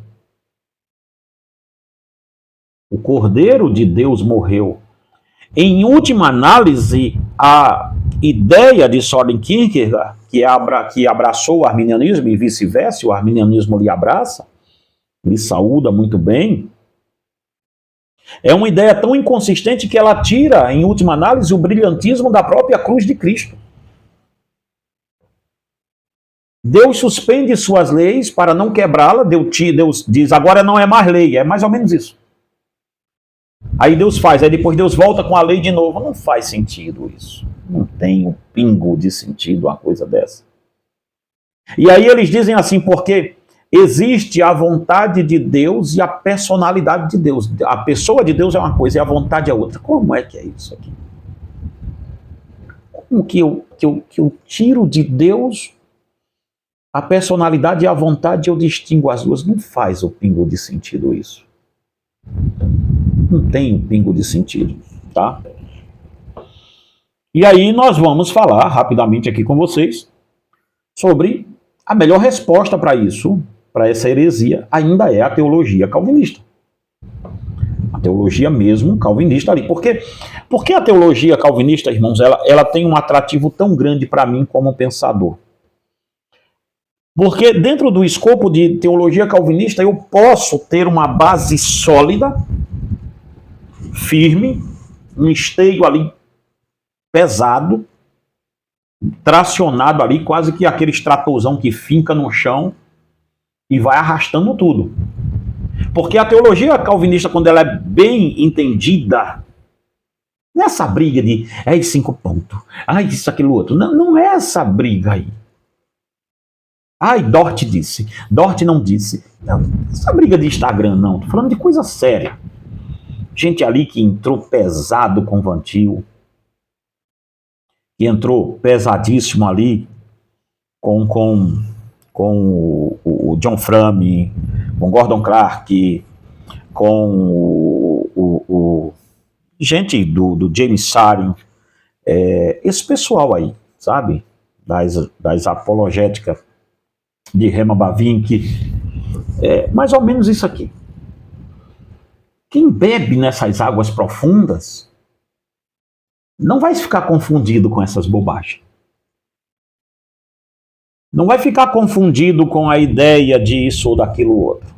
O Cordeiro de Deus morreu. Em última análise, a ideia de Soren Kierkegaard, que abraçou o arminianismo e vice-versa, o arminianismo lhe abraça, lhe saúda muito bem, é uma ideia tão inconsistente que ela tira, em última análise, o brilhantismo da própria cruz de Cristo. Deus suspende suas leis para não quebrá-la, Deus diz, agora não é mais lei, é mais ou menos isso. Aí Deus faz, aí depois Deus volta com a lei de novo. Não faz sentido isso. Não tem um pingo de sentido uma coisa dessa. E aí eles dizem assim, porque existe a vontade de Deus e a personalidade de Deus. A pessoa de Deus é uma coisa e a vontade é outra. Como é que é isso aqui? Como que eu tiro de Deus a personalidade e a vontade, eu distingo as duas? Não faz o pingo de sentido isso. Não tem um pingo de sentido, tá? E aí nós vamos falar rapidamente aqui com vocês sobre a melhor resposta para isso, para essa heresia, ainda é a teologia calvinista. A teologia mesmo calvinista ali. Por que a teologia calvinista, irmãos, ela tem um atrativo tão grande para mim como pensador? Porque dentro do escopo de teologia calvinista eu posso ter uma base sólida, firme, um esteio ali pesado, tracionado ali, quase que aquele extratorzão que finca no chão e vai arrastando tudo. Porque a teologia calvinista, quando ela é bem entendida, nessa briga de 5 pontos, isso, aquilo, outro. Não, não é essa briga aí. Dort disse, Dort não disse. Não, essa briga de Instagram não, tô falando de coisa séria. Gente ali que entrou pesado com Vantil, que entrou pesadíssimo ali com o John Frame, com Gordon Clark, com gente do James Sarin, esse pessoal aí, sabe? Das apologéticas de Rema Bavinck, mais ou menos isso aqui. Quem bebe nessas águas profundas não vai ficar confundido com essas bobagens. Não vai ficar confundido com a ideia disso ou daquilo outro.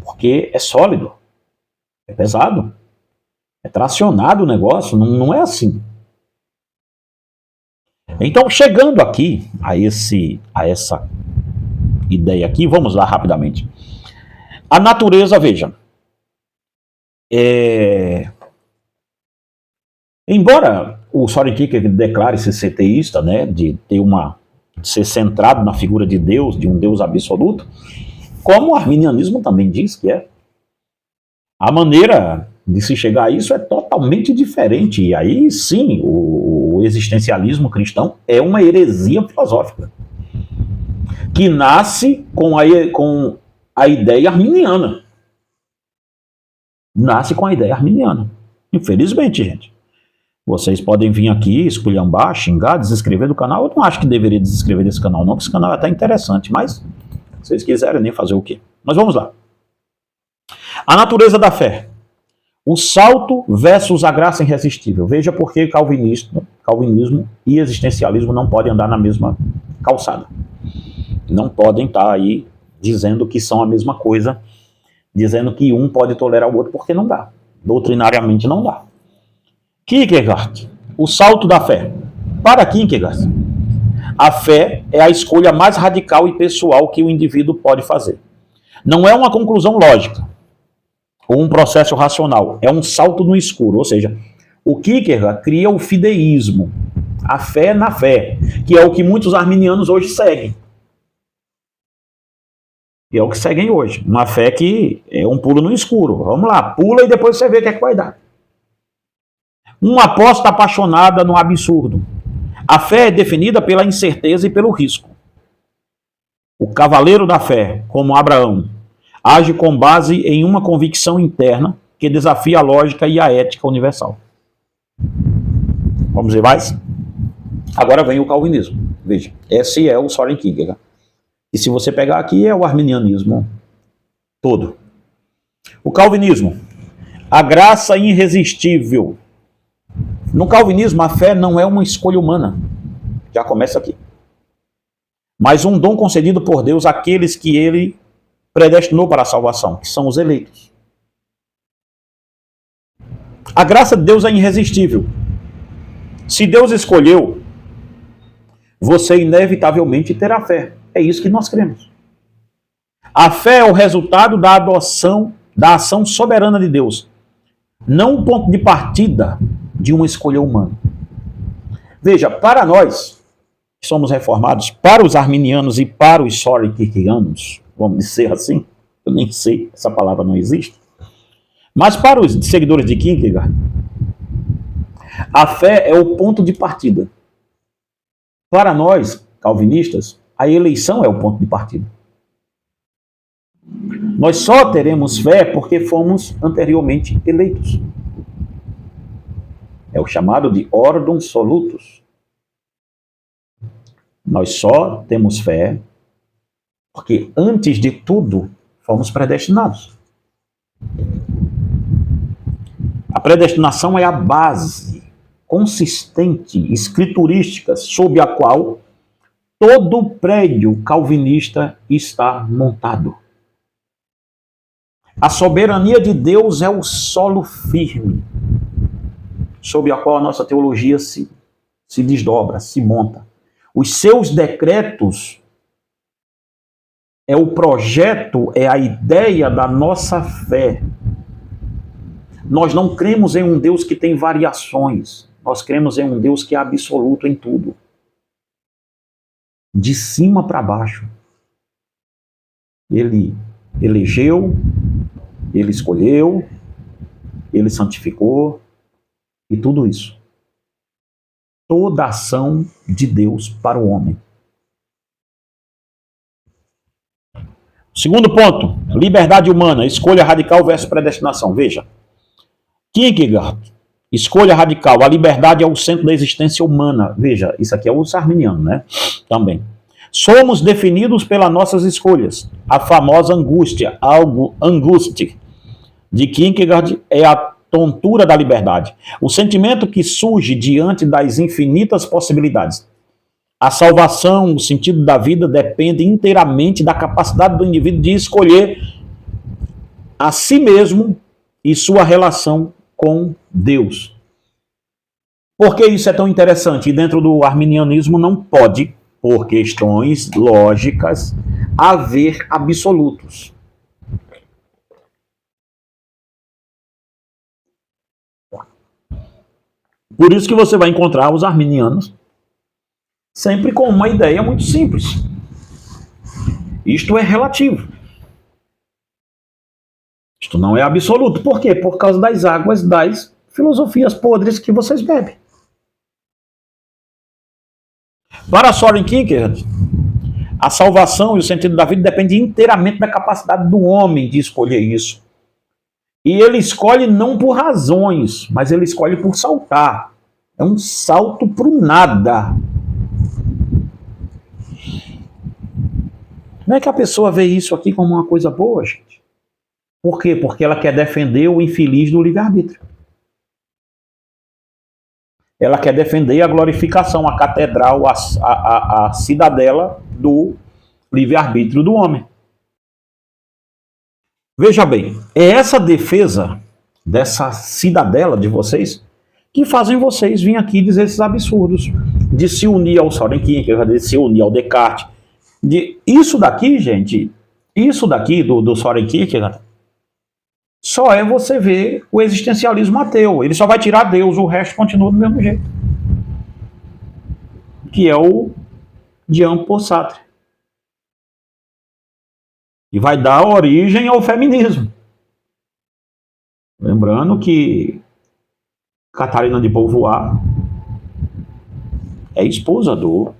Porque é sólido, é pesado, é tracionado o negócio, não é assim. Então, chegando aqui a essa ideia aqui, vamos lá rapidamente. A natureza, veja, embora o Soren Kierkegaard declare-se ser teísta, né, de ser centrado na figura de Deus, de um Deus absoluto, como o arminianismo também diz que é. A maneira de se chegar a isso é totalmente diferente. E aí, sim, o existencialismo cristão é uma heresia filosófica que nasce com a ideia arminiana. Nasce com a ideia arminiana. Infelizmente, gente. Vocês podem vir aqui, esculhambar, xingar, desescrever do canal. Eu não acho que deveria desescrever desse canal, não, porque esse canal é até interessante, mas se vocês quiserem nem fazer o quê? Mas vamos lá. A natureza da fé. O salto versus a graça irresistível. Veja por que calvinismo e existencialismo não podem andar na mesma calçada. Não podem estar aí dizendo que são a mesma coisa, dizendo que um pode tolerar o outro, porque não dá. Doutrinariamente não dá. Kierkegaard, o salto da fé. Para Kierkegaard, a fé é a escolha mais radical e pessoal que o indivíduo pode fazer. Não é uma conclusão lógica ou um processo racional, é um salto no escuro. Ou seja, o Kierkegaard cria o fideísmo, a fé na fé, que é o que muitos arminianos hoje seguem. E é o que seguem hoje. Uma fé que é um pulo no escuro. Vamos lá, pula e depois você vê o que é que vai dar. Uma aposta apaixonada no absurdo. A fé é definida pela incerteza e pelo risco. O cavaleiro da fé, como Abraão, age com base em uma convicção interna que desafia a lógica e a ética universal. Vamos ver mais? Agora vem o calvinismo. Veja, esse é o Soren Kierkegaard. E se você pegar aqui, é o arminianismo todo. O calvinismo. A graça irresistível. No calvinismo, a fé não é uma escolha humana. Já começa aqui. Mas um dom concedido por Deus àqueles que ele predestinou para a salvação, que são os eleitos. A graça de Deus é irresistível. Se Deus escolheu, você inevitavelmente terá fé. É isso que nós cremos. A fé é o resultado da adoção, da ação soberana de Deus. Não um ponto de partida de uma escolha humana. Veja, para nós, que somos reformados, para os arminianos e para os Soren Kierkegaardianos, vamos dizer assim, eu nem sei, essa palavra não existe, mas para os seguidores de Kierkegaard, a fé é o ponto de partida. Para nós, calvinistas, a eleição é o ponto de partida. Nós só teremos fé porque fomos anteriormente eleitos. É o chamado de ordem solutus. Nós só temos fé porque, antes de tudo, fomos predestinados. A predestinação é a base consistente, escriturística, sob a qual todo prédio calvinista está montado. A soberania de Deus é o solo firme, sob a qual a nossa teologia se desdobra, se monta. Os seus decretos é o projeto, é a ideia da nossa fé. Nós não cremos em um Deus que tem variações. Nós cremos em um Deus que é absoluto em tudo. De cima para baixo. Ele elegeu, ele escolheu, ele santificou e tudo isso. Toda ação de Deus para o homem. Segundo ponto, liberdade humana, escolha radical versus predestinação. Veja, Kierkegaard, escolha radical, a liberdade é o centro da existência humana. Veja, isso aqui é o arminiano, né? Também. Somos definidos pelas nossas escolhas. A famosa angústia, angústia de Kierkegaard é a tontura da liberdade. O sentimento que surge diante das infinitas possibilidades. A salvação, o sentido da vida depende inteiramente da capacidade do indivíduo de escolher a si mesmo e sua relação com Deus. Por que isso é tão interessante? E dentro do arminianismo não pode, por questões lógicas, haver absolutos. Por isso que você vai encontrar os arminianos sempre com uma ideia muito simples. Isto é relativo. Isto não é absoluto. Por quê? Por causa das águas das filosofias podres que vocês bebem. Para Soren Kierkegaard, a salvação e o sentido da vida dependem inteiramente da capacidade do homem de escolher isso. E ele escolhe não por razões, mas ele escolhe por saltar. É um salto para o nada. Como é que a pessoa vê isso aqui como uma coisa boa, gente? Por quê? Porque ela quer defender o infeliz do livre-arbítrio. Ela quer defender a glorificação, a catedral, a cidadela do livre-arbítrio do homem. Veja bem, é essa defesa dessa cidadela de vocês que fazem vocês virem aqui dizer esses absurdos. De se unir ao Soren Kierkegaard, de se unir ao Descartes. Isso daqui, gente, isso daqui do Soren Kierkegaard, só é você ver o existencialismo ateu. Ele só vai tirar Deus, o resto continua do mesmo jeito. Que é o Jean-Paul Sartre. E vai dar origem ao feminismo. Lembrando que Catarina de Beauvoir é esposa do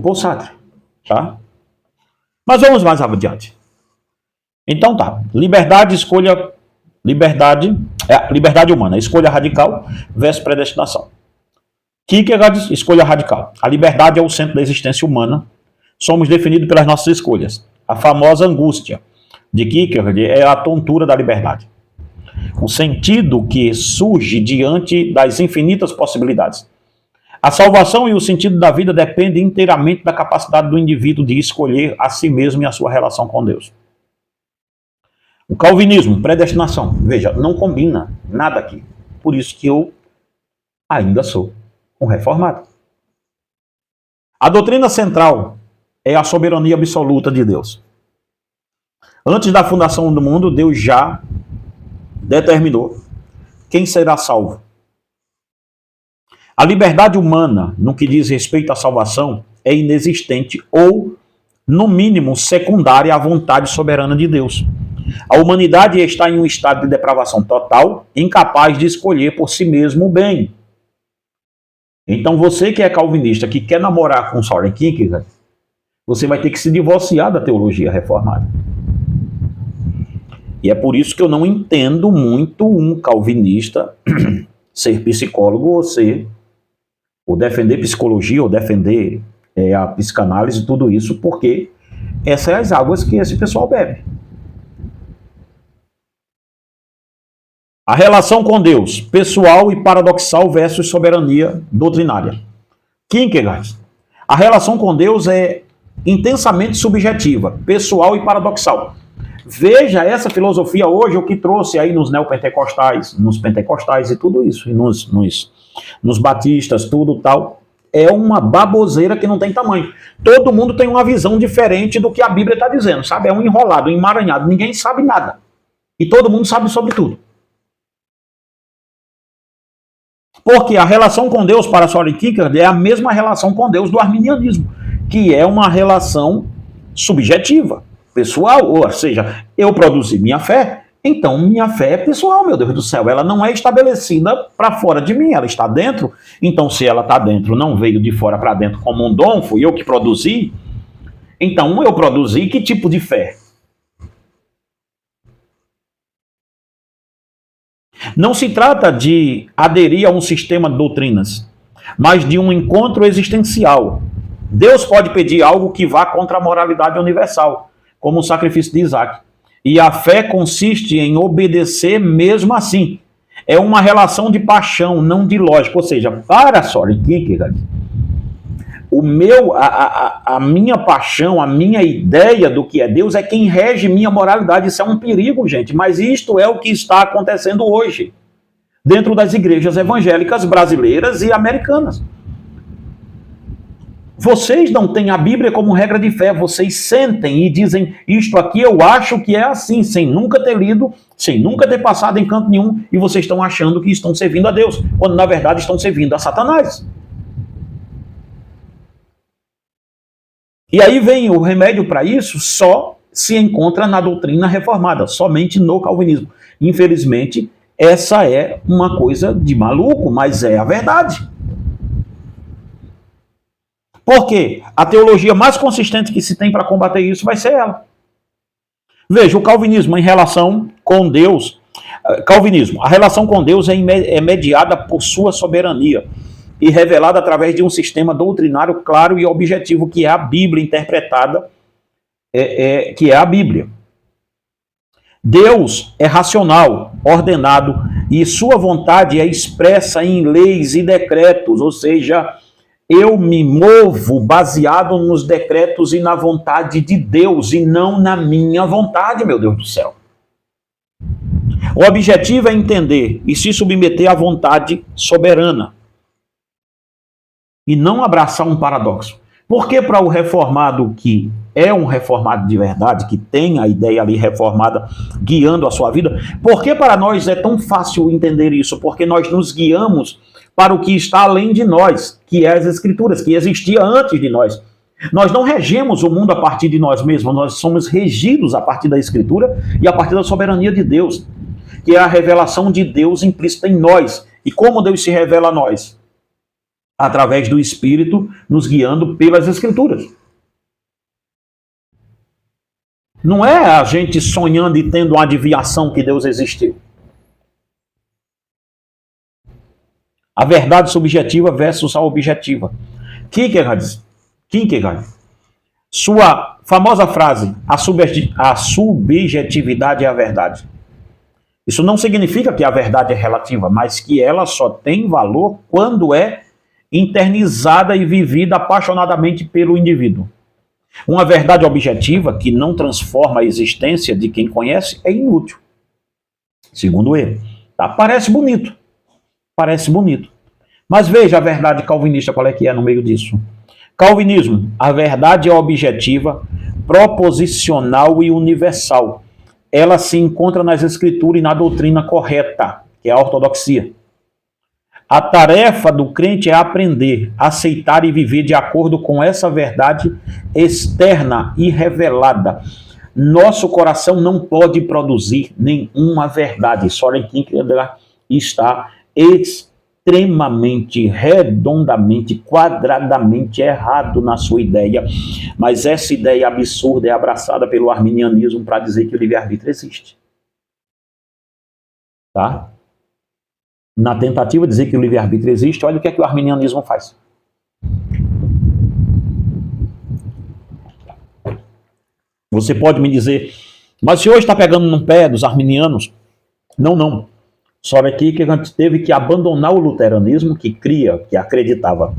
Paul Sartre, tá? Mas vamos mais adiante. Então tá, liberdade humana, escolha radical versus predestinação. Kierkegaard, escolha radical. A liberdade é o centro da existência humana. Somos definidos pelas nossas escolhas. A famosa angústia de Kierkegaard é a tontura da liberdade. O sentido que surge diante das infinitas possibilidades. A salvação e o sentido da vida dependem inteiramente da capacidade do indivíduo de escolher a si mesmo e a sua relação com Deus. O calvinismo, predestinação. Veja, não combina nada aqui. Por isso que eu ainda sou um reformado. A doutrina central é a soberania absoluta de Deus. Antes da fundação do mundo, Deus já determinou quem será salvo. A liberdade humana, no que diz respeito à salvação, é inexistente ou, no mínimo, secundária à vontade soberana de Deus. A humanidade está em um estado de depravação total, incapaz de escolher por si mesmo o bem. Então você que é calvinista, que quer namorar com Soren Kierkegaard, você vai ter que se divorciar da teologia reformada. E é por isso que eu não entendo muito um calvinista ser psicólogo ou defender psicologia, ou defender a psicanálise, tudo isso, porque essas são as águas que esse pessoal bebe. A relação com Deus, pessoal e paradoxal versus soberania doutrinária. Kierkegaard. A relação com Deus é intensamente subjetiva, pessoal e paradoxal. Veja essa filosofia hoje, o que trouxe aí nos neopentecostais, nos pentecostais e tudo isso, e nos batistas, tudo tal. é uma baboseira que não tem tamanho. Todo mundo tem uma visão diferente do que a Bíblia está dizendo, sabe? É um enrolado, um emaranhado, ninguém sabe nada. E todo mundo sabe sobre tudo. Porque a relação com Deus para Soren Kierkegaard é a mesma relação com Deus do arminianismo, que é uma relação subjetiva, pessoal, ou seja, eu produzi minha fé, então minha fé é pessoal, meu Deus do céu, ela não é estabelecida para fora de mim, ela está dentro, então se ela está dentro, não veio de fora para dentro como um dom, fui eu que produzi, então eu produzi que tipo de fé? Não se trata de aderir a um sistema de doutrinas, mas de um encontro existencial. Deus pode pedir algo que vá contra a moralidade universal, como o sacrifício de Isaac. E a fé consiste em obedecer mesmo assim. É uma relação de paixão, não de lógica. Ou seja, para Soren Kierkegaard, a minha paixão, a minha ideia do que é Deus é quem rege minha moralidade. Isso é um perigo, gente, mas isto é o que está acontecendo hoje, dentro das igrejas evangélicas brasileiras e americanas. Vocês não têm a Bíblia como regra de fé, vocês sentem e dizem, isto aqui eu acho que é assim, sem nunca ter lido, sem nunca ter passado em canto nenhum, e vocês estão achando que estão servindo a Deus, quando na verdade estão servindo a Satanás. E aí vem o remédio para isso, só se encontra na doutrina reformada, somente no calvinismo. Infelizmente, essa é uma coisa de maluco, mas é a verdade. Por quê? A teologia mais consistente que se tem para combater isso vai ser ela. Veja, o calvinismo em relação com Deus, a relação com Deus é mediada por sua soberania e revelada através de um sistema doutrinário claro e objetivo, que é a Bíblia interpretada, que é a Bíblia. Deus é racional, ordenado, e sua vontade é expressa em leis e decretos, ou seja, eu me movo baseado nos decretos e na vontade de Deus, e não na minha vontade, meu Deus do céu. O objetivo é entender e se submeter à vontade soberana, e não abraçar um paradoxo. Porque para o reformado, que é um reformado de verdade, que tem a ideia ali reformada guiando a sua vida, por que para nós é tão fácil entender isso? Porque nós nos guiamos para o que está além de nós, que é as Escrituras, que existia antes de nós. Nós não regemos o mundo a partir de nós mesmos, nós somos regidos a partir da Escritura e a partir da soberania de Deus, que é a revelação de Deus implícita em nós. E como Deus se revela a nós? Através do Espírito nos guiando pelas Escrituras. Não é a gente sonhando e tendo uma adivinhação que Deus existiu. A verdade subjetiva versus a objetiva. Kierkegaard, sua famosa frase, a subjetividade é a verdade. Isso não significa que a verdade é relativa, mas que ela só tem valor quando é internizada e vivida apaixonadamente pelo indivíduo. Uma verdade objetiva que não transforma a existência de quem conhece é inútil, segundo ele. Tá? Parece bonito. Mas veja a verdade calvinista, qual é que é no meio disso. Calvinismo, a verdade é objetiva, proposicional e universal. Ela se encontra nas escrituras e na doutrina correta, que é a ortodoxia. A tarefa do crente é aprender, aceitar e viver de acordo com essa verdade externa e revelada. Nosso coração não pode produzir nenhuma verdade. Soren Kierkegaard está extremamente, redondamente, quadradamente errado na sua ideia. Mas essa ideia absurda é abraçada pelo arminianismo para dizer que o livre-arbítrio existe. Tá? Na tentativa de dizer que o livre-arbítrio existe, olha o que é que o arminianismo faz. Você pode me dizer, mas o senhor está pegando no pé dos arminianos? Não. Soren Kierkegaard teve que abandonar o luteranismo que acreditava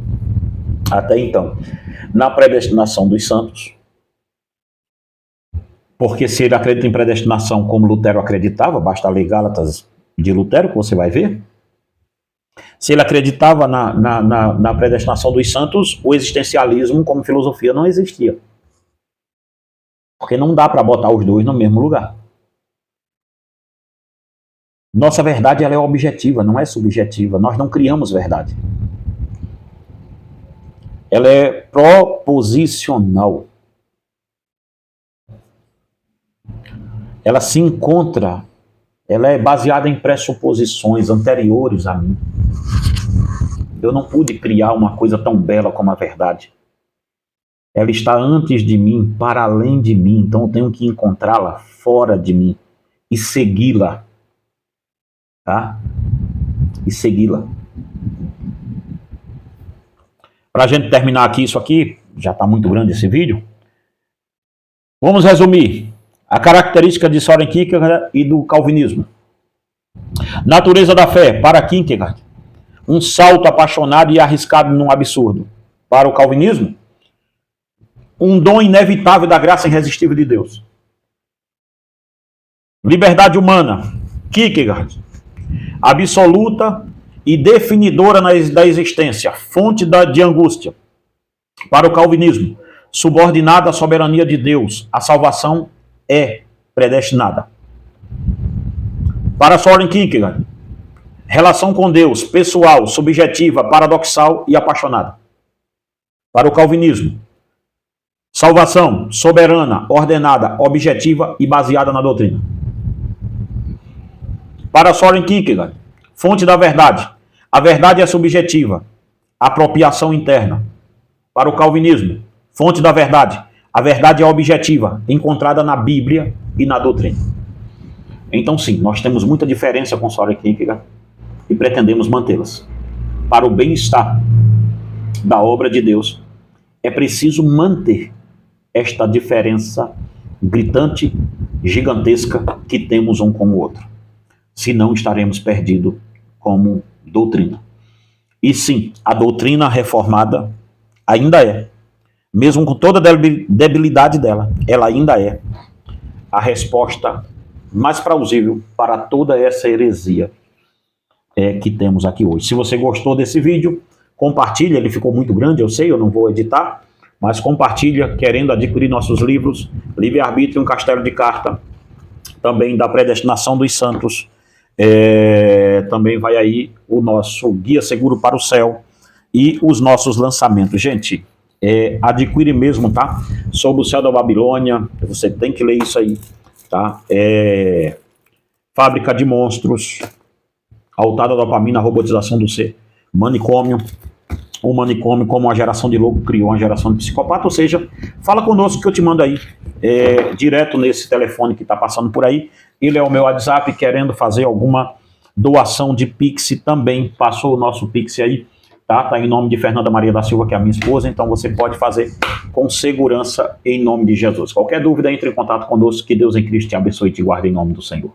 até então na predestinação dos santos. Porque se ele acredita em predestinação como Lutero acreditava, basta ler Gálatas de Lutero que você vai ver. Se ele acreditava na predestinação dos santos, o existencialismo como filosofia não existia. Porque não dá para botar os dois no mesmo lugar. Nossa verdade ela é objetiva, não é subjetiva. Nós não criamos verdade. Ela é proposicional. Ela se encontra, ela é baseada em pressuposições anteriores a mim. Eu não pude criar uma coisa tão bela como a verdade. Ela está antes de mim, para além de mim, então eu tenho que encontrá-la fora de mim e segui-la. Tá? E segui-la. Para a gente terminar aqui, isso aqui, já está muito grande esse vídeo, vamos resumir a característica de Soren Kierkegaard e do calvinismo. Natureza da fé, para Kierkegaard, um salto apaixonado e arriscado num absurdo. Para o calvinismo, um dom inevitável da graça irresistível de Deus. Liberdade humana, Kierkegaard, absoluta e definidora da existência, fonte de angústia. Para o calvinismo, subordinada à soberania de Deus, a salvação é predestinada. Para Soren Kierkegaard, relação com Deus, pessoal, subjetiva, paradoxal e apaixonada. Para o calvinismo, salvação soberana, ordenada, objetiva e baseada na doutrina. Para Soren Kierkegaard, fonte da verdade. A verdade é subjetiva, apropriação interna. Para o calvinismo, fonte da verdade. A verdade é objetiva, encontrada na Bíblia e na doutrina. Então sim, nós temos muita diferença com Soren Kierkegaard e pretendemos mantê-las. Para o bem-estar da obra de Deus, é preciso manter esta diferença gritante, gigantesca que temos um com o outro. Senão estaremos perdidos como doutrina. E sim, a doutrina reformada ainda é, mesmo com toda a debilidade dela, ela ainda é a resposta mais plausível para toda essa heresia que temos aqui hoje. Se você gostou desse vídeo, compartilha, ele ficou muito grande, eu sei, eu não vou editar, mas compartilha, querendo adquirir nossos livros, Livre-Arbítrio, um Castelo de Carta, também da Predestinação dos Santos, também vai aí o nosso Guia Seguro para o Céu e os nossos lançamentos. Gente, adquire mesmo, tá? Sobre o Céu da Babilônia, você tem que ler isso aí, tá? Fábrica de Monstros, Altar da Dopamina, a Robotização do Ser, Manicômio, o manicômio como uma geração de louco criou uma geração de psicopata, ou seja, fala conosco que eu te mando aí, direto nesse telefone que está passando por aí, ele é o meu WhatsApp, querendo fazer alguma doação de Pix também, passou o nosso Pix aí, tá em nome de Fernanda Maria da Silva, que é a minha esposa, então você pode fazer com segurança em nome de Jesus. Qualquer dúvida, entre em contato conosco, que Deus em Cristo te abençoe e te guarde em nome do Senhor.